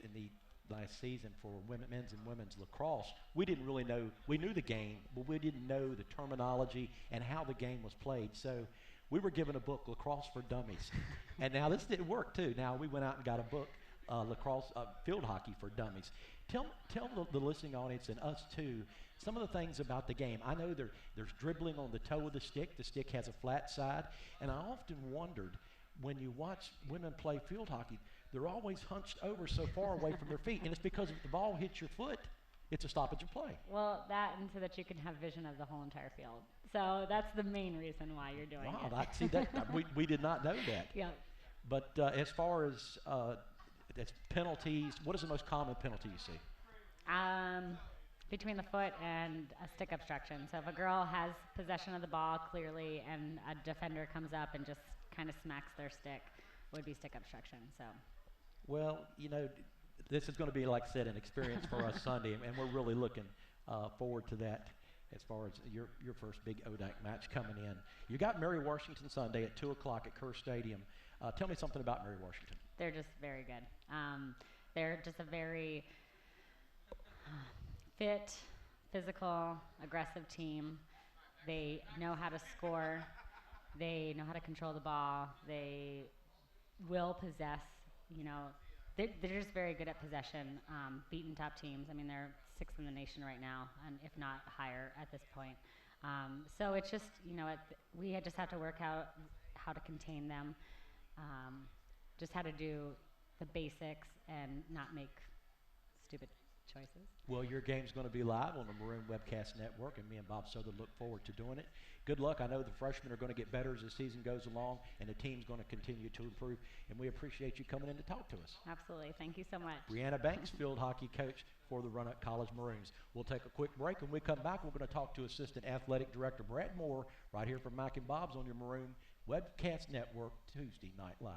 [SPEAKER 2] in the last season for men's and women's lacrosse, we didn't really know. We knew the game, but we didn't know the terminology and how the game was played. So we were given a book, Lacrosse for Dummies, and now this didn't work too. Now we went out and got a book, Lacrosse Field Hockey for Dummies. Tell the listening audience and us too some of the things about the game. I know there's dribbling on the toe of the stick. The stick has a flat side, and I often wondered when you watch women play field hockey, they're always hunched over so far away from their feet, and it's because if the ball hits your foot, it's a stoppage of play.
[SPEAKER 14] Well, that and so that you can have vision of the whole entire field. So that's the main reason why you're doing it.
[SPEAKER 2] Wow, we did not know that.
[SPEAKER 14] Yeah.
[SPEAKER 2] But as far as penalties, what is the most common penalty you see?
[SPEAKER 14] Between the foot and a stick obstruction. So if a girl has possession of the ball clearly and a defender comes up and just kind of smacks their stick, it would be stick obstruction. So.
[SPEAKER 2] Well, this is going to be, like I said, an experience for us Sunday, and we're really looking forward to that as far as your first big ODAC match coming in. You got Mary Washington Sunday at 2 o'clock at Kerr Stadium. Tell me something about Mary Washington.
[SPEAKER 14] They're just very good. They're just a very fit, physical, aggressive team. They know how to score. They know how to control the ball. They will possess they're just very good at possession, beating top teams. I mean, they're 6th in the nation right now, and if not higher at this point. So it's just, we just have to work out how to contain them, just how to do the basics and not make stupid choices.
[SPEAKER 2] Well, your game's going to be live on the Maroon Webcast Network, and me and Bob Souther look forward to doing it. Good luck. I know the freshmen are going to get better as the season goes along, and the team's going to continue to improve, and we appreciate you coming in to talk to us.
[SPEAKER 14] Absolutely. Thank you so much.
[SPEAKER 2] Brianna Banks, field hockey coach for the Roanoke College Maroons. We'll take a quick break. When we come back, we're going to talk to Assistant Athletic Director Brad Moore right here from Mac and Bob's on your Maroon Webcast Network, Tuesday Night Live.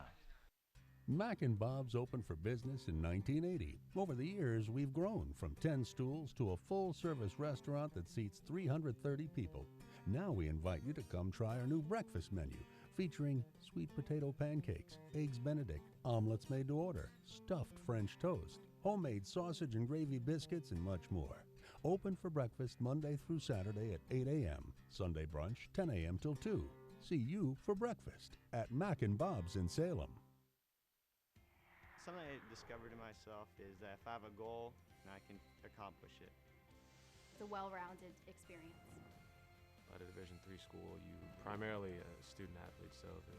[SPEAKER 4] Mac and Bob's opened for business in 1980. Over the years, we've grown from 10 stools to a full-service restaurant that seats 330 people. Now we invite you to come try our new breakfast menu, featuring sweet potato pancakes, eggs Benedict, omelets made to order, stuffed French toast, homemade sausage and gravy biscuits, and much more. Open for breakfast Monday through Saturday at 8 a.m., Sunday brunch 10 a.m. till 2. See you for breakfast at Mac and Bob's in Salem.
[SPEAKER 13] Something I discovered in myself is that if I have a goal, then I can accomplish it.
[SPEAKER 7] It's a well-rounded experience.
[SPEAKER 6] At a Division III school, you primarily a student athlete, so the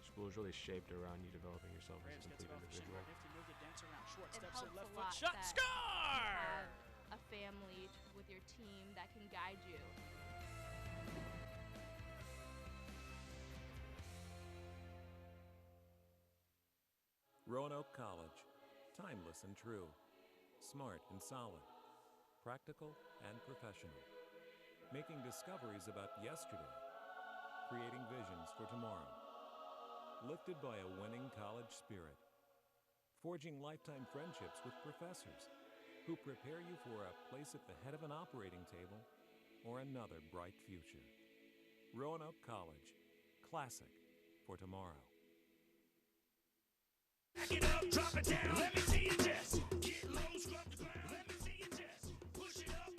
[SPEAKER 6] school is really shaped around you developing yourself as a complete individual.
[SPEAKER 7] It helps a lot that you have a family with your team that can guide you.
[SPEAKER 9] Roanoke College. Timeless and true. Smart and solid. Practical and professional. Making discoveries about yesterday. Creating visions for tomorrow. Lifted by a winning college spirit. Forging lifetime friendships with professors who prepare you for a place at the head of an operating table or another bright future. Roanoke College. Classic for tomorrow.
[SPEAKER 15] Back it up, drop it down, let me see you just get low, scrub the ground, let me see you just push it up,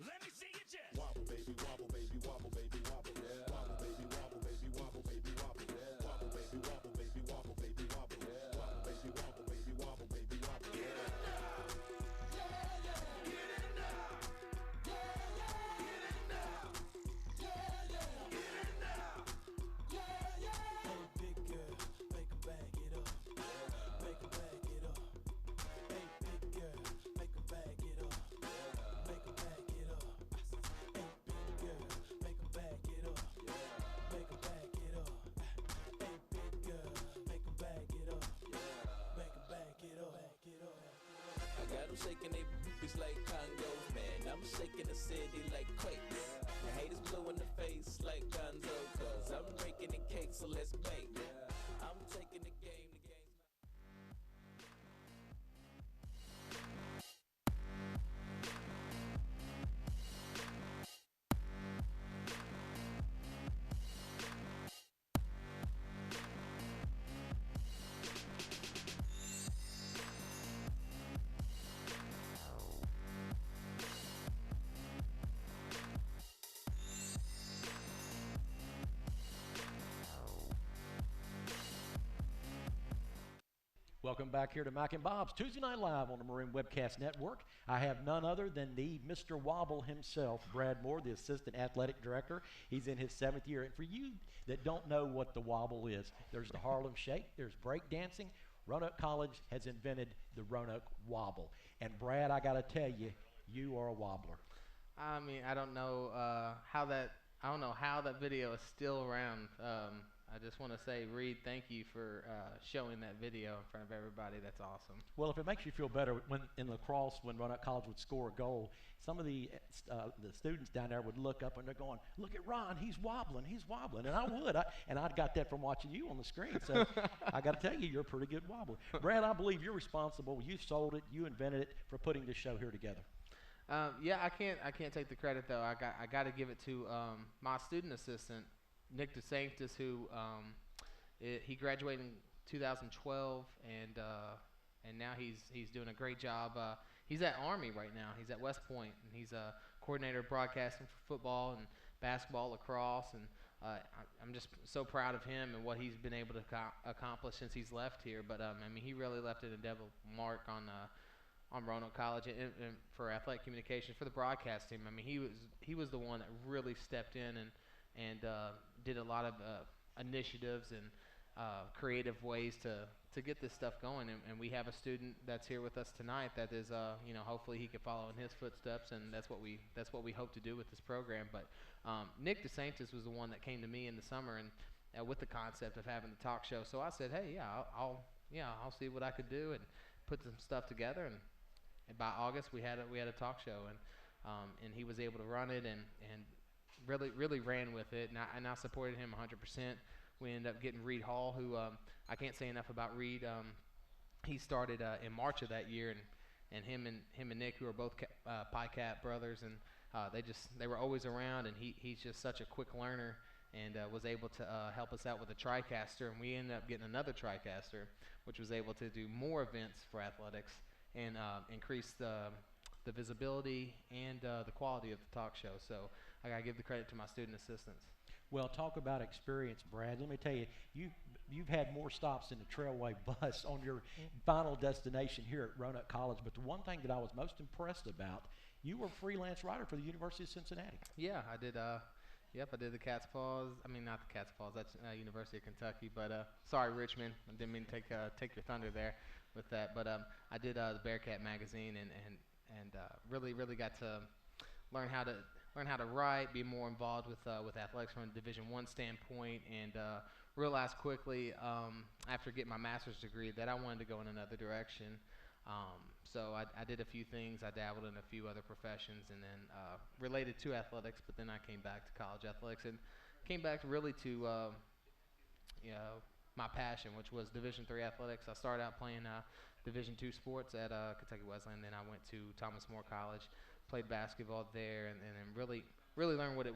[SPEAKER 15] let me see you just wobble baby, wobble baby, wobble baby, wobble, yeah. Wobble baby, wobble baby, wobble baby, wobble, yeah. Wobble baby, wobble baby, wobble baby, wobble, yeah. Wobble baby, wobble baby, wobble baby, wobble, yeah.
[SPEAKER 16] Shaking they boobies like congos, man. I'm shaking the city like quakes. The haters blue in the face like Gonzo, cause I'm breaking the cake, so let's bake. I'm taking the game.
[SPEAKER 2] Welcome back here to Mac and Bob's Tuesday Night Live on the Maroon Webcast Network. I have none other than the Mr. Wobble himself, Brad Moore, the Assistant Athletic Director. He's in his 7th year. And for you that don't know what the Wobble is, there's the Harlem Shake, there's break dancing. Roanoke College has invented the Roanoke Wobble. And Brad, I got to tell you, you are a wobbler.
[SPEAKER 17] I mean, I don't know how that video is still around. I just want to say, Reed, thank you for showing that video in front of everybody. That's awesome.
[SPEAKER 2] Well, if it makes you feel better, when in lacrosse, when Roanoke College would score a goal, some of the students down there would look up and they're going, "Look at Ron, he's wobbling," and I would, and I got that from watching you on the screen. So I got to tell you, you're a pretty good wobbler. Brad, I believe you're responsible. You sold it, you invented it for putting this show here together.
[SPEAKER 17] Yeah, I can't take the credit though. I got to give it to my student assistant, Nick DeSanctis, who he graduated in 2012, and now he's doing a great job. He's at Army right now. He's at West Point, and he's a coordinator of broadcasting for football and basketball, lacrosse, and I'm just so proud of him and what he's been able to accomplish since he's left here. But I mean, he really left an indelible mark on Roanoke College and for athletic communications, for the broadcast team. I mean, he was the one that really stepped in and did a lot of initiatives and creative ways to get this stuff going. And we have a student that's here with us tonight that is, hopefully he can follow in his footsteps, and that's what we hope to do with this program. But Nick DeSantis was the one that came to me in the summer and with the concept of having the talk show. So I said, hey, yeah, I'll see what I could do and put some stuff together. And by August we had a talk show, and he was able to run it and really ran with it, and I supported him 100%. We ended up getting Reed Hall, who I can't say enough about Reed. He started in March of that year, and him and Nick, who are both Pi Cat brothers, and they were always around, and he's just such a quick learner, and was able to help us out with a TriCaster, and we ended up getting another TriCaster, which was able to do more events for athletics and increase the visibility and the quality of the talk show. So I gotta give the credit to my student assistants.
[SPEAKER 2] Well, talk about experience, Brad. Let me tell you, you've had more stops in the Trailway bus on your final destination here at Roanoke College. But the one thing that I was most impressed about, you were a freelance writer for the University of Cincinnati.
[SPEAKER 17] Yeah, I did. Yep, I did the Cat's Paws. I mean, not the Cat's Paws. That's University of Kentucky. But sorry, Richmond. I didn't mean to take your thunder there with that. But I did the Bearcat magazine and really got to learn how to write, be more involved with athletics from a Division I standpoint, and realized quickly after getting my master's degree that I wanted to go in another direction. So I did a few things. I dabbled in a few other professions, and then related to athletics. But then I came back to college athletics and came back really to my passion, which was Division III athletics. I started out playing Division II sports at Kentucky Wesleyan. Then I went to Thomas More College, played basketball there, and then really learned what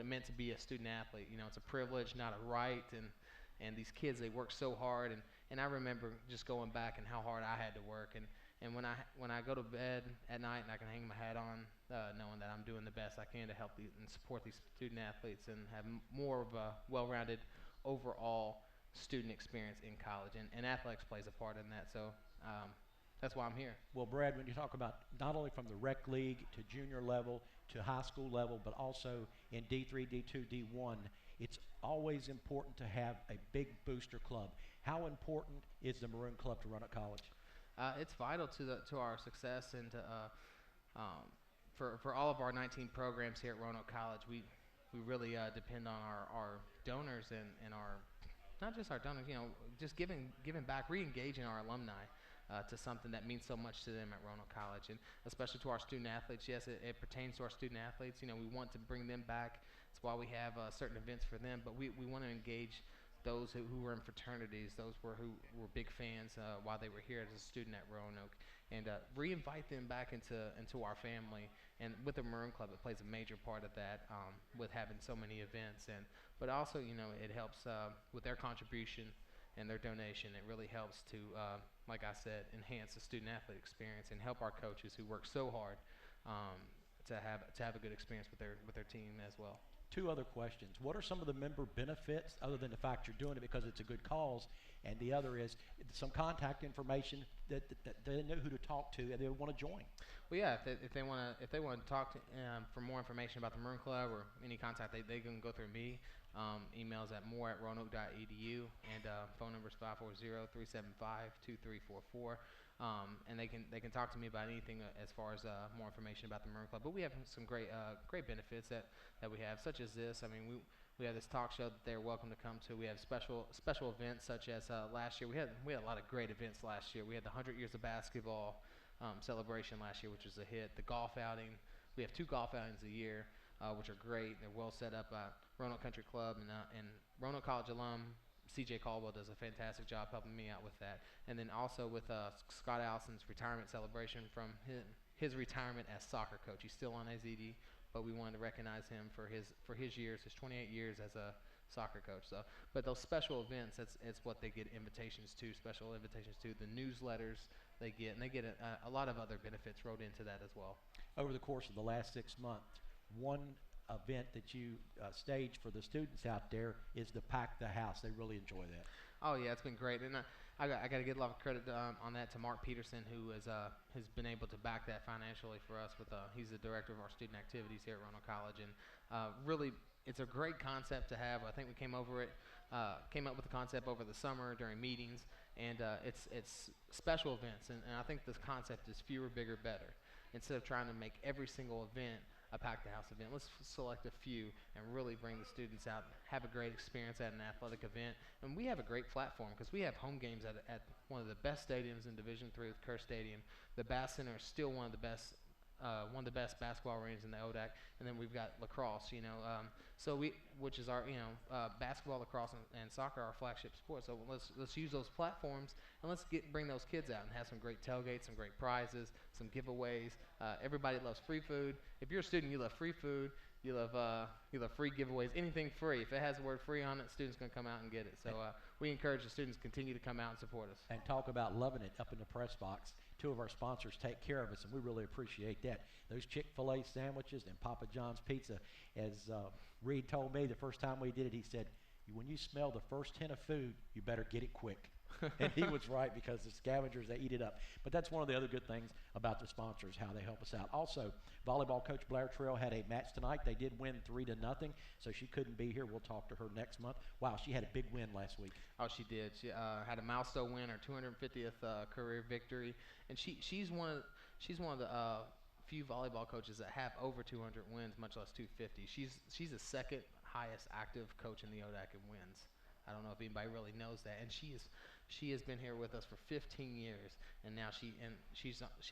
[SPEAKER 17] it meant to be a student athlete. You know, it's a privilege, not a right, and these kids, they work so hard, and I remember just going back and how hard I had to work, and when I go to bed at night and I can hang my hat on, knowing that I'm doing the best I can to help and support these student athletes and have more of a well-rounded overall student experience in college, and athletics plays a part in that. So that's why I'm here.
[SPEAKER 2] Well, Brad, when you talk about not only from the rec league to junior level to high school level, but also in D3, D2, D1, it's always important to have a big booster club. How important is the Maroon Club to Roanoke College?
[SPEAKER 17] It's vital to our success, and to, for all of our 19 programs here at Roanoke College. We really depend on our donors and our, not just our donors, just giving back, re-engaging our alumni to something that means so much to them at Roanoke College, and especially to our student athletes. Yes, it pertains to our student athletes. We want to bring them back. That's why we have certain events for them, but we want to engage those who were in fraternities, those who were big fans while they were here as a student at Roanoke, and re-invite them back into our family. And with the Maroon Club, it plays a major part of that, with having so many events, but also it helps with their contribution and their donation. It really helps to, like I said, enhance the student athlete experience and help our coaches who work so hard to have a good experience with their team as well.
[SPEAKER 2] Two other questions. What are some of the member benefits, other than the fact you're doing it because it's a good cause? And the other is some contact information that they know who to talk to and they want to join.
[SPEAKER 17] Well, yeah, if they want to talk to, for more information about the Maroon Club or any contact, they can go through me. Emails at more@roanoke.edu, and phone number is 540-375-2344. And they can talk to me about anything as far as more information about the Maroon Club. But we have some great benefits that we have, such as this. I mean, we have this talk show that they're welcome to come to. We have special events, such as last year. We had a lot of great events last year. We had the 100 Years of Basketball celebration last year, which was a hit. The golf outing. We have 2 golf outings a year, which are great. They're well set up by Roanoke Country Club, and Roanoke College alum C.J. Caldwell does a fantastic job helping me out with that. And then also with Scott Allison's retirement celebration from his retirement as soccer coach. He's still on AZD, but we wanted to recognize him for his years, his 28 years as a soccer coach. So, but those special events, it's what they get invitations to, special invitations to, the newsletters they get, and they get a lot of other benefits wrote into that as well.
[SPEAKER 2] Over the course of the last 6 months, one event that you stage for the students out there is to pack the house. They really enjoy that.
[SPEAKER 17] Oh yeah, it's been great, and I got to give a lot of credit on that to Mark Peterson, who has been able to back that financially for us. He's the director of our student activities here at Roanoke College, and really, it's a great concept to have. I think we came up with the concept over the summer during meetings, and it's special events, and I think this concept is fewer, bigger, better. Instead of trying to make every single event a pack the house event, let's select a few and really bring the students out, have a great experience at an athletic event. And we have a great platform because we have home games at one of the best stadiums in Division III with Kerr Stadium. The Bass Center is still one of the best basketball arenas in the ODAC, and then we've got lacrosse, which is our, basketball, lacrosse, and soccer are our flagship sports. So let's use those platforms, and let's bring those kids out and have some great tailgates, some great prizes, some giveaways. Everybody loves free food. If you're a student, you love free food. You love free giveaways. Anything free. If it has the word free on it, students can come out and get it. So we encourage the students to continue to come out and support us.
[SPEAKER 2] And talk about loving it up in the press box. Two of our sponsors take care of us, and we really appreciate that. Those Chick-fil-A sandwiches and Papa John's pizza, as Reed told me the first time we did it, he said, when you smell the first tin of food, you better get it quick. And he was right, because the scavengers, they eat it up. But that's one of the other good things about the sponsors, how they help us out. Also, volleyball coach Blair Trail had a match tonight. They did win 3-0, so she couldn't be here. We'll talk to her next month. Wow, she had a big win last week.
[SPEAKER 17] Oh, she did. She had a milestone win, her 250th career victory, and she's one of the few volleyball coaches that have over 200 wins, much less 250. She's the second highest active coach in the ODAC in wins. I don't know if anybody really knows that, and she has been here with us for 15 years, and now she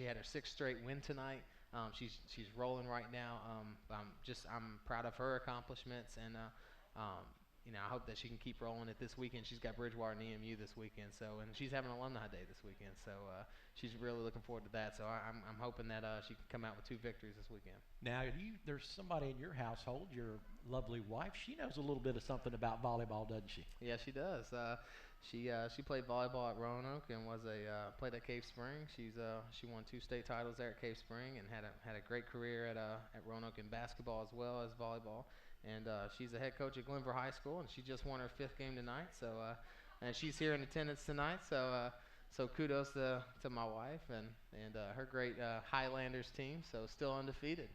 [SPEAKER 17] had her 6th straight win tonight. She's rolling right now. I'm proud of her accomplishments, and I hope that she can keep rolling it this weekend. She's got Bridgewater and EMU this weekend, and she's having Alumni Day this weekend, so she's really looking forward to that. So I'm hoping that she can come out with 2 victories this weekend.
[SPEAKER 2] Now, there's somebody in your household, your lovely wife. She knows a little bit of something about volleyball, doesn't she?
[SPEAKER 17] Yeah, she does. She played volleyball at Roanoke and played at Cave Spring. She won 2 state titles there at Cave Spring and had a great career at Roanoke in basketball as well as volleyball. And she's a head coach at Glenver High School, and she just won her 5th game tonight. So and she's here in attendance tonight. So kudos to my wife and her great Highlanders team. So still undefeated.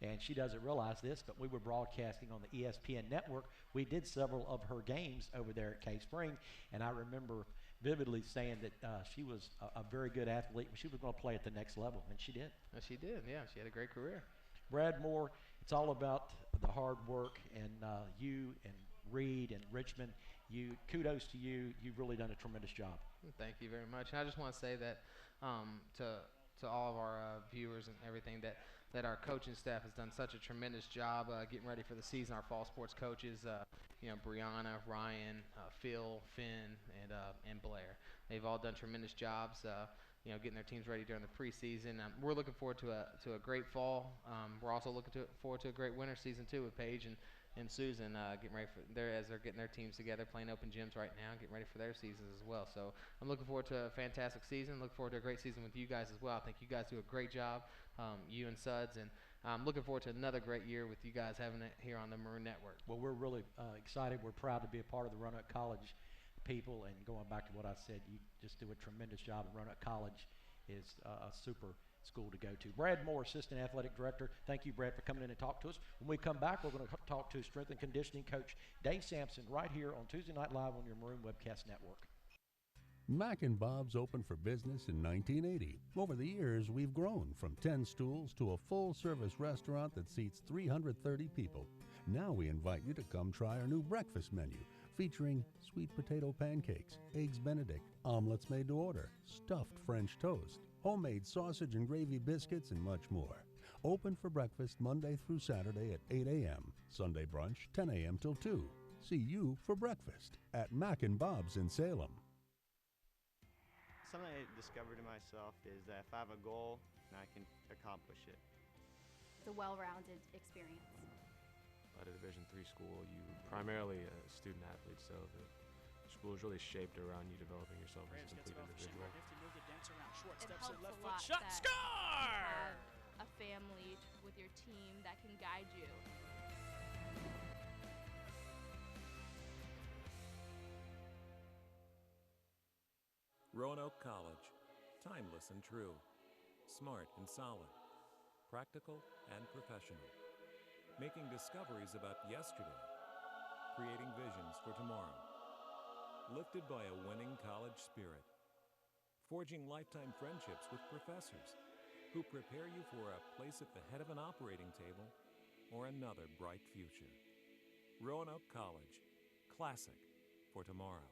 [SPEAKER 2] And she doesn't realize this, but we were broadcasting on the ESPN network. We did several of her games over there at Cave Spring, and I remember vividly saying that she was a very good athlete. She was going to play at the next level, and she did.
[SPEAKER 17] She did, yeah. She had a great career.
[SPEAKER 2] Brad Moore, it's all about the hard work, and you and Reed and Richmond, kudos to you. You've really done a tremendous job.
[SPEAKER 17] Thank you very much. And I just want to say that to all of our viewers and everything that our coaching staff has done such a tremendous job getting ready for the season. Our fall sports coaches, Brianna, Ryan, Phil, Finn, and Blair. They've all done tremendous jobs, getting their teams ready during the preseason. We're looking forward to a great fall. We're also looking forward to a great winter season too, with Paige and Susan getting ready as they're getting their teams together, playing open gyms right now, getting ready for their seasons as well. So I'm looking forward to a fantastic season. Look forward to a great season with you guys as well. I think you guys do a great job, you and Suds, and I'm looking forward to another great year with you guys having it here on the Maroon Network.
[SPEAKER 2] Well, we're really excited. We're proud to be a part of the Roanoke College people, and going back to what I said, you just do a tremendous job. Roanoke College is a super school to go to. Brad Moore, Assistant Athletic Director. Thank you, Brad, for coming in and talk to us. When we come back, we're going to talk to Strength and Conditioning Coach Dave Sampson right here on Tuesday Night Live on your Maroon Webcast Network.
[SPEAKER 4] Mac and Bob's opened for business in 1980. Over the years, we've grown from 10 stools to a full-service restaurant that seats 330 people. Now we invite you to come try our new breakfast menu, featuring sweet potato pancakes, eggs Benedict, omelets made to order, stuffed French toast, homemade sausage and gravy biscuits, and much more. Open for breakfast Monday through Saturday at 8 a.m., Sunday brunch 10 a.m. till 2. See you for breakfast at Mac and Bob's in Salem.
[SPEAKER 13] Something I discovered in myself is that if I have a goal, I can accomplish it.
[SPEAKER 7] It's a well-rounded experience.
[SPEAKER 6] At a Division III school, you primarily a student athlete, so the school is really shaped around you developing yourself as a complete individual.
[SPEAKER 7] It helps a lot
[SPEAKER 15] shot,
[SPEAKER 7] that
[SPEAKER 15] score!
[SPEAKER 7] you have a family with your team that can guide you.
[SPEAKER 9] Roanoke College. Timeless and true. Smart and solid. Practical and professional. Making discoveries about yesterday. Creating visions for tomorrow. Lifted by a winning college spirit. Forging lifetime friendships with professors who prepare you for a place at the head of an operating table or another bright future. Roanoke College. Classic for tomorrow.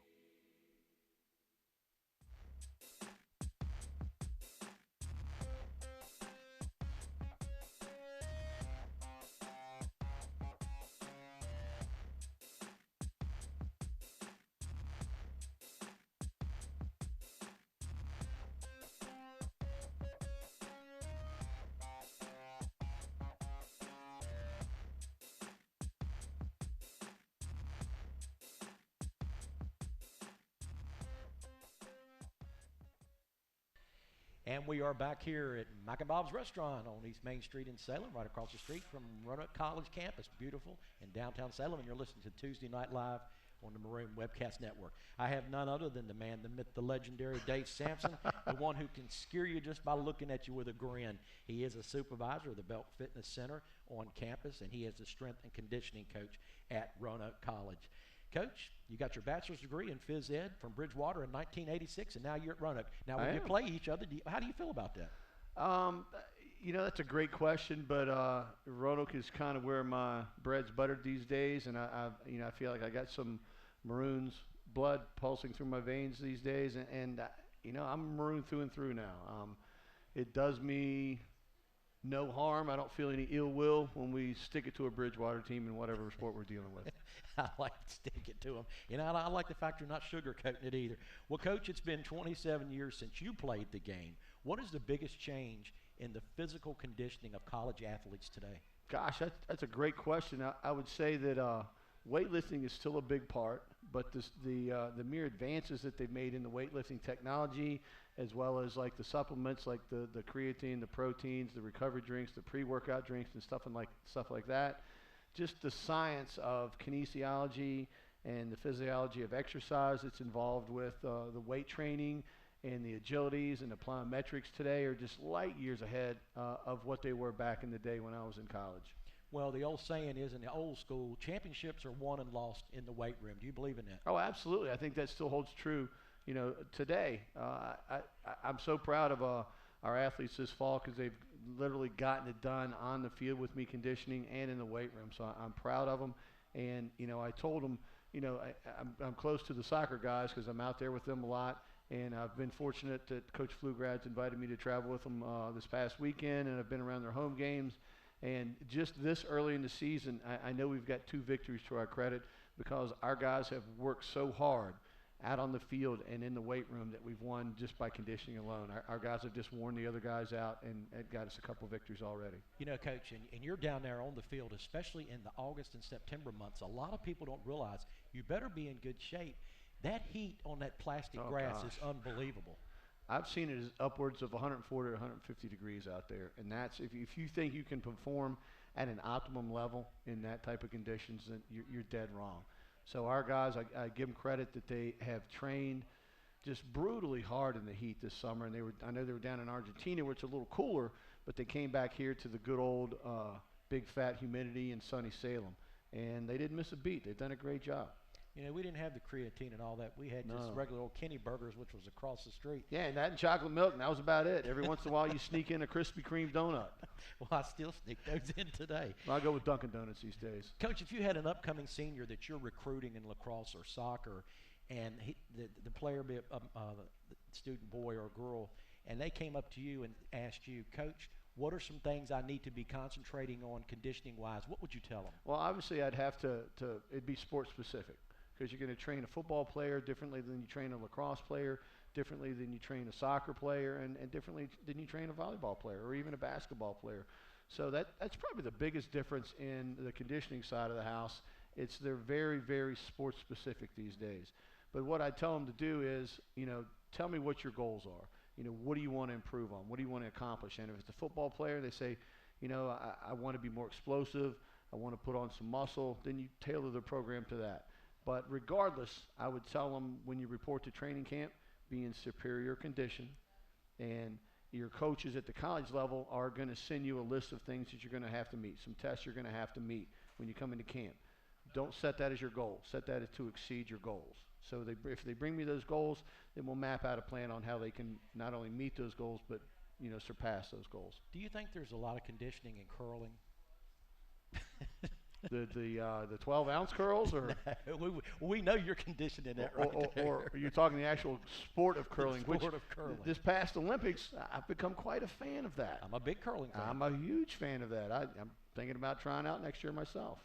[SPEAKER 2] And we are back here at Mac and Bob's Restaurant on East Main Street in Salem, right across the street from Roanoke College campus. Beautiful in downtown Salem, and you're listening to Tuesday Night Live on the Maroon Webcast Network. I have none other than the man, the myth, the legendary Dave Sampson, the one who can scare you just by looking at you with a grin. He is a supervisor of the Belk Fitness Center on campus, and he is the strength and conditioning coach at Roanoke College. Coach, you got your bachelor's degree in phys ed from Bridgewater in 1986, and now you're at Roanoke. Now, when you play each other, how do you feel about that?
[SPEAKER 18] That's a great question, but Roanoke is kind of where my bread's buttered these days, and I feel like I got some Maroons blood pulsing through my veins these days, and I'm Maroon through and through now. It does me no harm. I don't feel any ill will when we stick it to a Bridgewater team in whatever sport we're dealing with.
[SPEAKER 2] I like to stick it to them. I like the fact you're not sugarcoating it either. Well, Coach, it's been 27 years since you played the game. What is the biggest change in the physical conditioning of college athletes today?
[SPEAKER 18] Gosh, that's a great question. I would say that weightlifting is still a big part, but the mere advances that they've made in the weightlifting technology, as well as like the supplements, like the creatine, the proteins, the recovery drinks, the pre-workout drinks, and stuff like that. Just the science of kinesiology and the physiology of exercise that's involved with the weight training and the agilities and the plyometrics today are just light years ahead of what they were back in the day when I was in college.
[SPEAKER 2] Well, the old saying is, in the old school, championships are won and lost in the weight room. Do you believe in that?
[SPEAKER 18] Oh, absolutely. I think that still holds true, today. I'm so proud of our athletes this fall because they've literally gotten it done on the field with me conditioning and in the weight room. So I'm proud of them. And, I told them, I'm close to the soccer guys because I'm out there with them a lot. And I've been fortunate that Coach Flugrad's invited me to travel with them this past weekend, and I've been around their home games. And just this early in the season, I know we've got 2 victories to our credit because our guys have worked so hard out on the field and in the weight room that we've won just by conditioning alone. Our guys have just worn the other guys out and got us a couple victories already.
[SPEAKER 2] Coach, and you're down there on the field, especially in the August and September months. A lot of people don't realize you better be in good shape. That heat on that plastic grass is unbelievable.
[SPEAKER 18] I've seen it as upwards of 140 or 150 degrees out there, and that's if you think you can perform at an optimum level in that type of conditions, then you're dead wrong. So our guys, I give them credit that they have trained just brutally hard in the heat this summer, and I know they were down in Argentina, where it's a little cooler, but they came back here to the good old big fat humidity in sunny Salem, and they didn't miss a beat. They've done a great job.
[SPEAKER 2] We didn't have the creatine and all that. We had just regular old Kenny Burgers, which was across the street.
[SPEAKER 18] Yeah, and that and chocolate milk, and that was about it. Every once in a while, you sneak in a Krispy Kreme donut.
[SPEAKER 2] Well, I still sneak those in today.
[SPEAKER 18] Well, I go with Dunkin' Donuts these days.
[SPEAKER 2] Coach, if you had an upcoming senior that you're recruiting in lacrosse or soccer, and the player be a student boy or girl, and they came up to you and asked you, Coach, what are some things I need to be concentrating on conditioning-wise? What would you tell them?
[SPEAKER 18] Well, obviously, I'd have to it'd be sport-specific, because you're going to train a football player differently than you train a lacrosse player, differently than you train a soccer player, and differently than you train a volleyball player or even a basketball player. So that's probably the biggest difference in the conditioning side of the house. They're very, very sports-specific these days. But what I tell them to do is, tell me what your goals are. What do you want to improve on? What do you want to accomplish? And if it's a football player, they say, I want to be more explosive. I want to put on some muscle. Then you tailor the program to that. But regardless, I would tell them when you report to training camp, be in superior condition, and your coaches at the college level are going to send you a list of things that you're going to have to meet, some tests you're going to have to meet when you come into camp. Don't set that as your goal. Set that as to exceed your goals. So if they bring me those goals, then we'll map out a plan on how they can not only meet those goals, but surpass those goals.
[SPEAKER 2] Do you think there's a lot of conditioning in curling?
[SPEAKER 18] The 12-ounce curls, or
[SPEAKER 2] we know you're conditioning that right there.
[SPEAKER 18] Or are you talking the actual sport of curling?
[SPEAKER 2] The sport of curling.
[SPEAKER 18] This past Olympics, I've become quite a fan of that.
[SPEAKER 2] I'm a big curling fan.
[SPEAKER 18] I'm a huge fan of that. I'm thinking about trying out next year myself.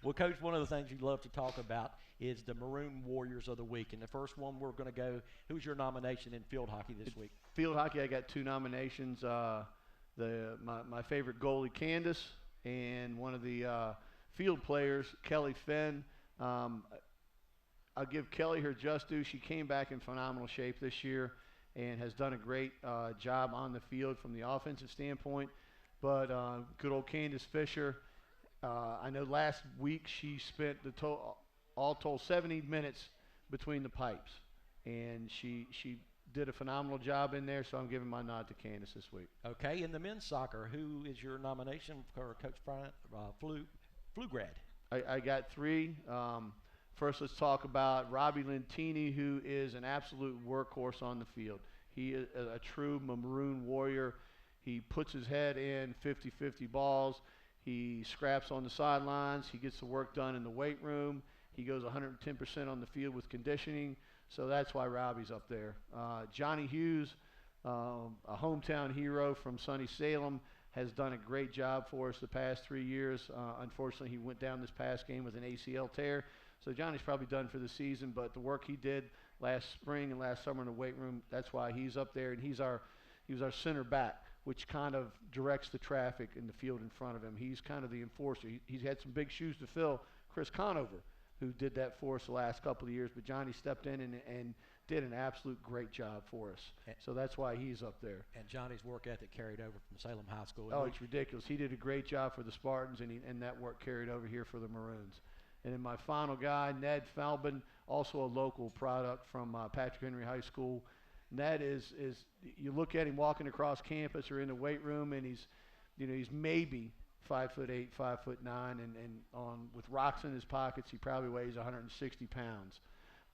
[SPEAKER 2] Well, Coach, one of the things you love to talk about is the Maroon Warriors of the Week. And the first one we're going to go, who's your nomination in field hockey this week?
[SPEAKER 18] Field hockey, I got 2 nominations. My favorite goalie, Candace, and one of the field players, Kelly Finn. I'll give Kelly her just due. She came back in phenomenal shape this year and has done a great job on the field from the offensive standpoint. But good old Candace Fisher, I know last week she spent all told 70 minutes between the pipes, and she did a phenomenal job in there, so I'm giving my nod to Candace this week.
[SPEAKER 2] Okay, in the men's soccer, who is your nomination for Coach Pflugrad?
[SPEAKER 18] I got 3. First, let's talk about Robbie Lentini, who is an absolute workhorse on the field. He is a true Maroon Warrior. He puts his head in 50-50 balls. He scraps on the sidelines. He gets the work done in the weight room. He goes 110% on the field with conditioning. So that's why Robbie's up there. Johnny Hughes, a hometown hero from sunny Salem, has done a great job for us the past 3 years. Unfortunately, he went down this past game with an ACL tear. So Johnny's probably done for the season, but the work he did last spring and last summer in the weight room, that's why he's up there. And he was our center back, which kind of directs the traffic in the field in front of him. He's kind of the enforcer. He's had some big shoes to fill. Chris Conover, who did that for us the last couple of years, but Johnny stepped in and did an absolute great job for us. So that's why he's up there.
[SPEAKER 2] And Johnny's work ethic carried over from Salem High School.
[SPEAKER 18] Oh, it's ridiculous. He did a great job for the Spartans, and that work carried over here for the Maroons. And then my final guy, Ned Falbin, also a local product from Patrick Henry High School. Ned is you look at him walking across campus or in the weight room, and he's maybe 5'8", 5'9", and with rocks in his pockets, he probably weighs 160 pounds.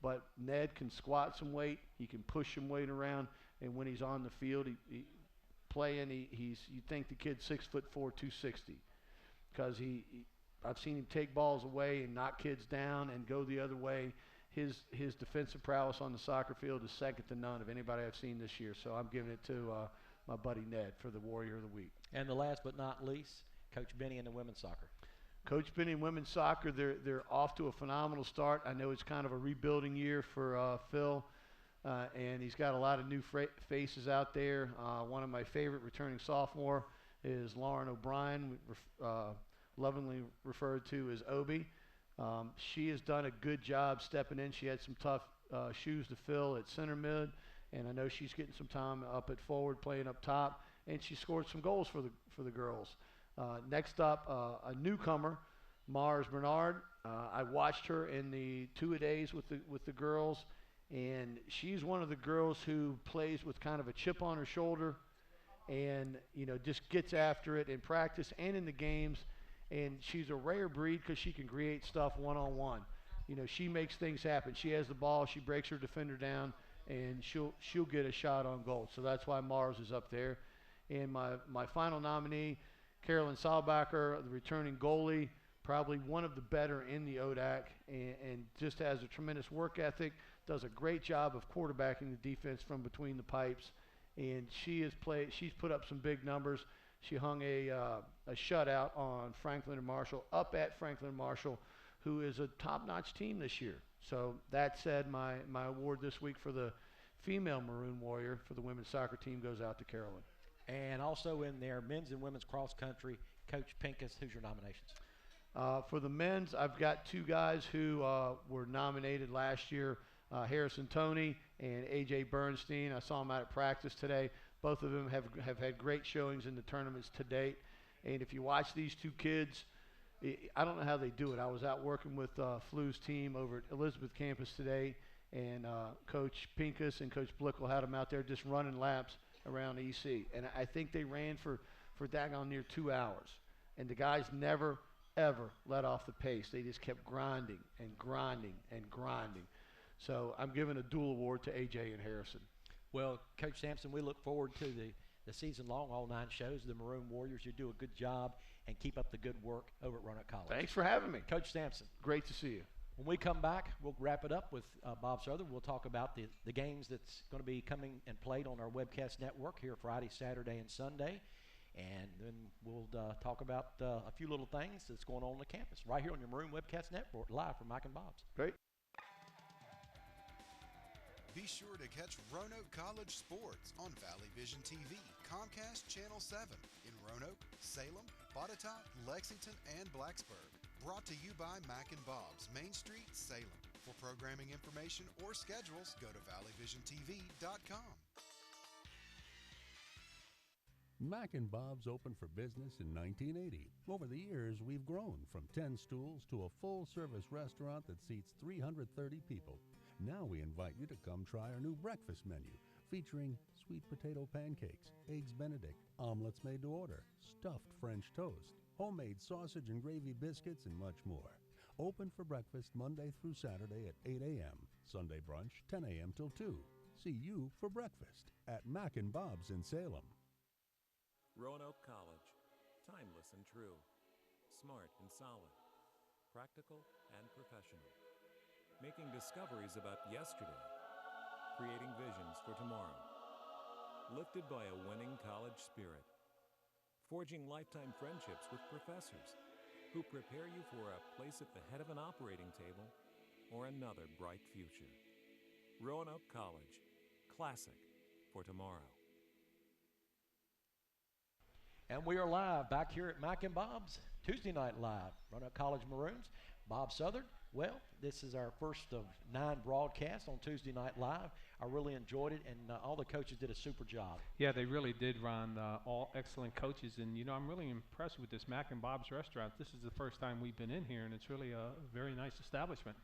[SPEAKER 18] But Ned can squat some weight, he can push some weight around, and when he's on the field, he you think the kid's 6'4", 260, because I've seen him take balls away and knock kids down and go the other way. His defensive prowess on the soccer field is second to none of anybody I've seen this year. So I'm giving it to my buddy Ned for the Warrior of the Week.
[SPEAKER 2] And the last but not least, Coach Benny in the women's soccer.
[SPEAKER 18] Coach Benny in women's soccer, they're off to a phenomenal start. I know it's kind of a rebuilding year for Phil, and he's got a lot of new faces out there. One of my favorite returning sophomore is Lauren O'Brien, lovingly referred to as Obi. She has done a good job stepping in. She had some tough shoes to fill at center mid, and I know she's getting some time up at forward, playing up top, and she scored some goals for the girls. Next up, a newcomer, Mars Bernard. I watched her in the 2-a-days with the girls, and she's one of the girls who plays with kind of a chip on her shoulder, and just gets after it in practice and in the games. And she's a rare breed because she can create stuff one-on-one. She makes things happen. She has the ball, she breaks her defender down, and she'll get a shot on goal. So that's why Mars is up there. And my final nominee, Carolyn Salbacher, the returning goalie, probably one of the better in the ODAC, and just has a tremendous work ethic, does a great job of quarterbacking the defense from between the pipes. And she's put up some big numbers. She hung a shutout on Franklin and Marshall, up at Franklin and Marshall, who is a top-notch team this year. So that said, my award this week for the female Maroon Warrior for the women's soccer team goes out to Carolyn.
[SPEAKER 2] And also in there, men's and women's cross country, Coach Pincus, who's your nominations?
[SPEAKER 18] For the men's, I've got 2 guys who were nominated last year, Harrison Toney and A.J. Bernstein. I saw them out at practice today. Both of them have had great showings in the tournaments to date. And if you watch these 2 kids, I don't know how they do it. I was out working with Flu's team over at Elizabeth campus today, and Coach Pincus and Coach Blickle had them out there just running laps around EC. And I think they ran for daggone near 2 hours. And the guys never, ever let off the pace. They just kept grinding and grinding and grinding. So I'm giving a dual award to AJ and Harrison.
[SPEAKER 2] Well, Coach Sampson, we look forward to the season long, all 9 shows. The Maroon Warriors, you do a good job, and keep up the good work over at Roanoke College.
[SPEAKER 18] Thanks for having me.
[SPEAKER 2] Coach Sampson.
[SPEAKER 18] Great to see you.
[SPEAKER 2] When we come back, we'll wrap it up with Bob Southern. We'll talk about the games that's going to be coming and played on our webcast network here Friday, Saturday, and Sunday. And then we'll talk about a few little things that's going on the campus right here on your Maroon Webcast Network, live from Mike and Bob's.
[SPEAKER 18] Great.
[SPEAKER 5] Be sure to catch Roanoke College sports on Valley Vision TV, Comcast Channel 7 in Roanoke, Salem, Botetourt, Lexington, and Blacksburg. Brought to you by Mac and Bob's, Main Street, Salem. For programming information or schedules, go to valleyvisiontv.com.
[SPEAKER 4] Mac and Bob's opened for business in 1980. Over the years, we've grown from 10 stools to a full-service restaurant that seats 330 people. Now we invite you to come try our new breakfast menu, featuring sweet potato pancakes, eggs Benedict, omelets made to order, stuffed French toast, homemade sausage and gravy biscuits, and much more. Open for breakfast Monday through Saturday at 8 a.m., Sunday brunch 10 a.m. till 2. See you for breakfast at Mac and Bob's in Salem.
[SPEAKER 9] Roanoke College. Timeless and true. Smart and solid. Practical and professional. Making discoveries about yesterday. Creating visions for tomorrow. Lifted by a winning college spirit. Forging lifetime friendships with professors who prepare you for a place at the head of an operating table or another bright future. Roanoke College. Classic for tomorrow.
[SPEAKER 2] And we are live back here at Mac and Bob's, Tuesday Night Live, Roanoke College Maroons. Bob Southern. Well, this is our first of 9 broadcasts on Tuesday Night Live. I really enjoyed it, and all the coaches did a super job.
[SPEAKER 3] Yeah, they really did, Ron. All excellent coaches. And, you know, I'm really impressed with this Mac and Bob's restaurant. This is the first time we've been in here, and it's really a very nice establishment.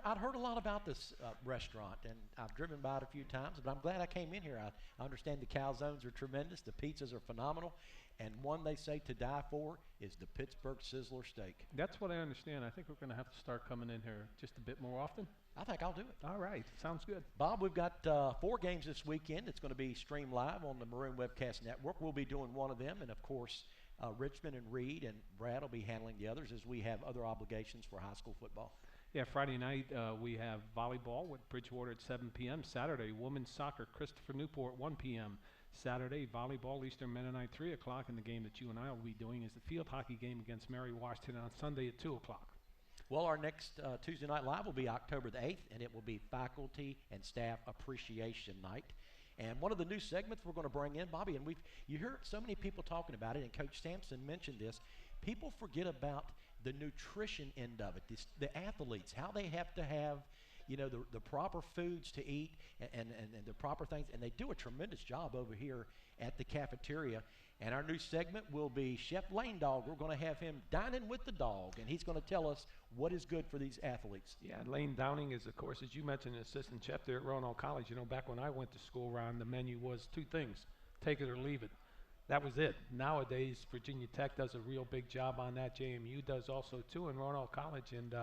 [SPEAKER 2] I'd heard a lot about this restaurant, and I've driven by it a few times, but I'm glad I came in here. I understand the calzones are tremendous. The pizzas are phenomenal. And one they say to die for is the Pittsburgh Sizzler steak.
[SPEAKER 3] That's what I understand. I think we're going to have to start coming in here just a bit more often.
[SPEAKER 2] I think I'll do it.
[SPEAKER 3] All right. Sounds good.
[SPEAKER 2] Bob, we've got 4 games this weekend. It's going to be streamed live on the Maroon Webcast Network. We'll be doing one of them, and, of course, Richmond and Reed and Brad will be handling the others as we have other obligations for high school football.
[SPEAKER 3] Yeah, Friday night we have volleyball with Bridgewater at 7 p.m. Saturday, women's soccer, Christopher Newport, 1 p.m. Saturday, volleyball, Eastern Mennonite, 3 o'clock. And the game that you and I will be doing is the field hockey game against Mary Washington on Sunday at 2 o'clock.
[SPEAKER 2] Well, our next Tuesday Night Live will be October the 8th, and it will be Faculty and Staff Appreciation Night. And one of the new segments we're going to bring in, Bobby, and you hear so many people talking about it, and Coach Sampson mentioned this, people forget about the nutrition end of it, the athletes, how they have to have, you know, the proper foods to eat and the proper things, and they do a tremendous job over here at the cafeteria. And our new segment will be Chef Lane Dog. We're going to have him dining with the dog, and he's going to tell us what is good for these athletes.
[SPEAKER 3] Yeah, Lane Downing is, of course, as you mentioned, an assistant chef there at Roanoke College. You know, back when I went to school, Ron, the menu was 2 things, take it or leave it. That was it. Nowadays, Virginia Tech does a real big job on that. JMU does also, too, in Roanoke College. And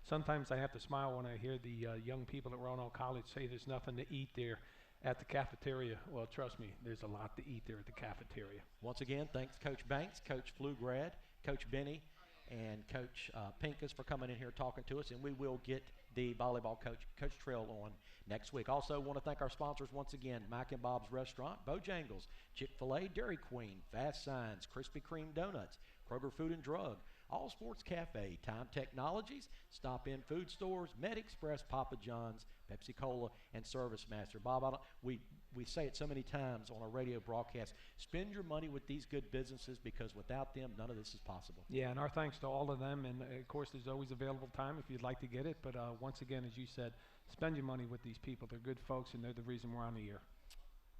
[SPEAKER 3] sometimes I have to smile when I hear the young people at Roanoke College say there's nothing to eat there at the cafeteria. Well, trust me, there's a lot to eat there at the cafeteria.
[SPEAKER 2] Once again, thanks Coach Banks, Coach Pflugrad, Coach Benny, and Coach Pincus for coming in here talking to us. And we will get the volleyball coach, Coach Trail, on next week. Also want to thank our sponsors once again, Mac and Bob's Restaurant, Bojangles, Chick-fil-A, Dairy Queen, Fast Signs, Krispy Kreme Donuts, Kroger Food and Drug, All Sports Cafe, Time Technologies, Stop In Food Stores, Med Express, Papa John's, Pepsi Cola, and Service Master. Bob, we say it so many times on our radio broadcast, spend your money with these good businesses because without them, none of this is possible.
[SPEAKER 3] Yeah, and our thanks to all of them. And, of course, there's always available time if you'd like to get it. But once again, as you said, spend your money with these people. They're good folks, and they're the reason we're on the air.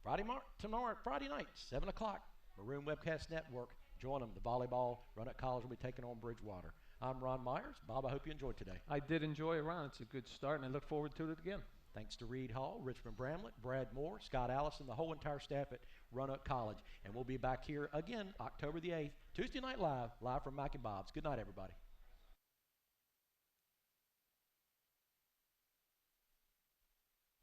[SPEAKER 3] Friday night, 7 o'clock, Maroon Webcast Network. Join them. The volleyball, Roanoke College will be taking on Bridgewater. I'm Ron Myers. Bob, I hope you enjoyed today. I did enjoy it, Ron. It's a good start, and I look forward to it again.
[SPEAKER 2] Thanks to Reed Hall, Richmond Bramlett, Brad Moore, Scott Allison, the whole entire staff at Roanoke College. And we'll be back here again October the 8th, Tuesday Night Live from Mike and Bob's. Good night, everybody.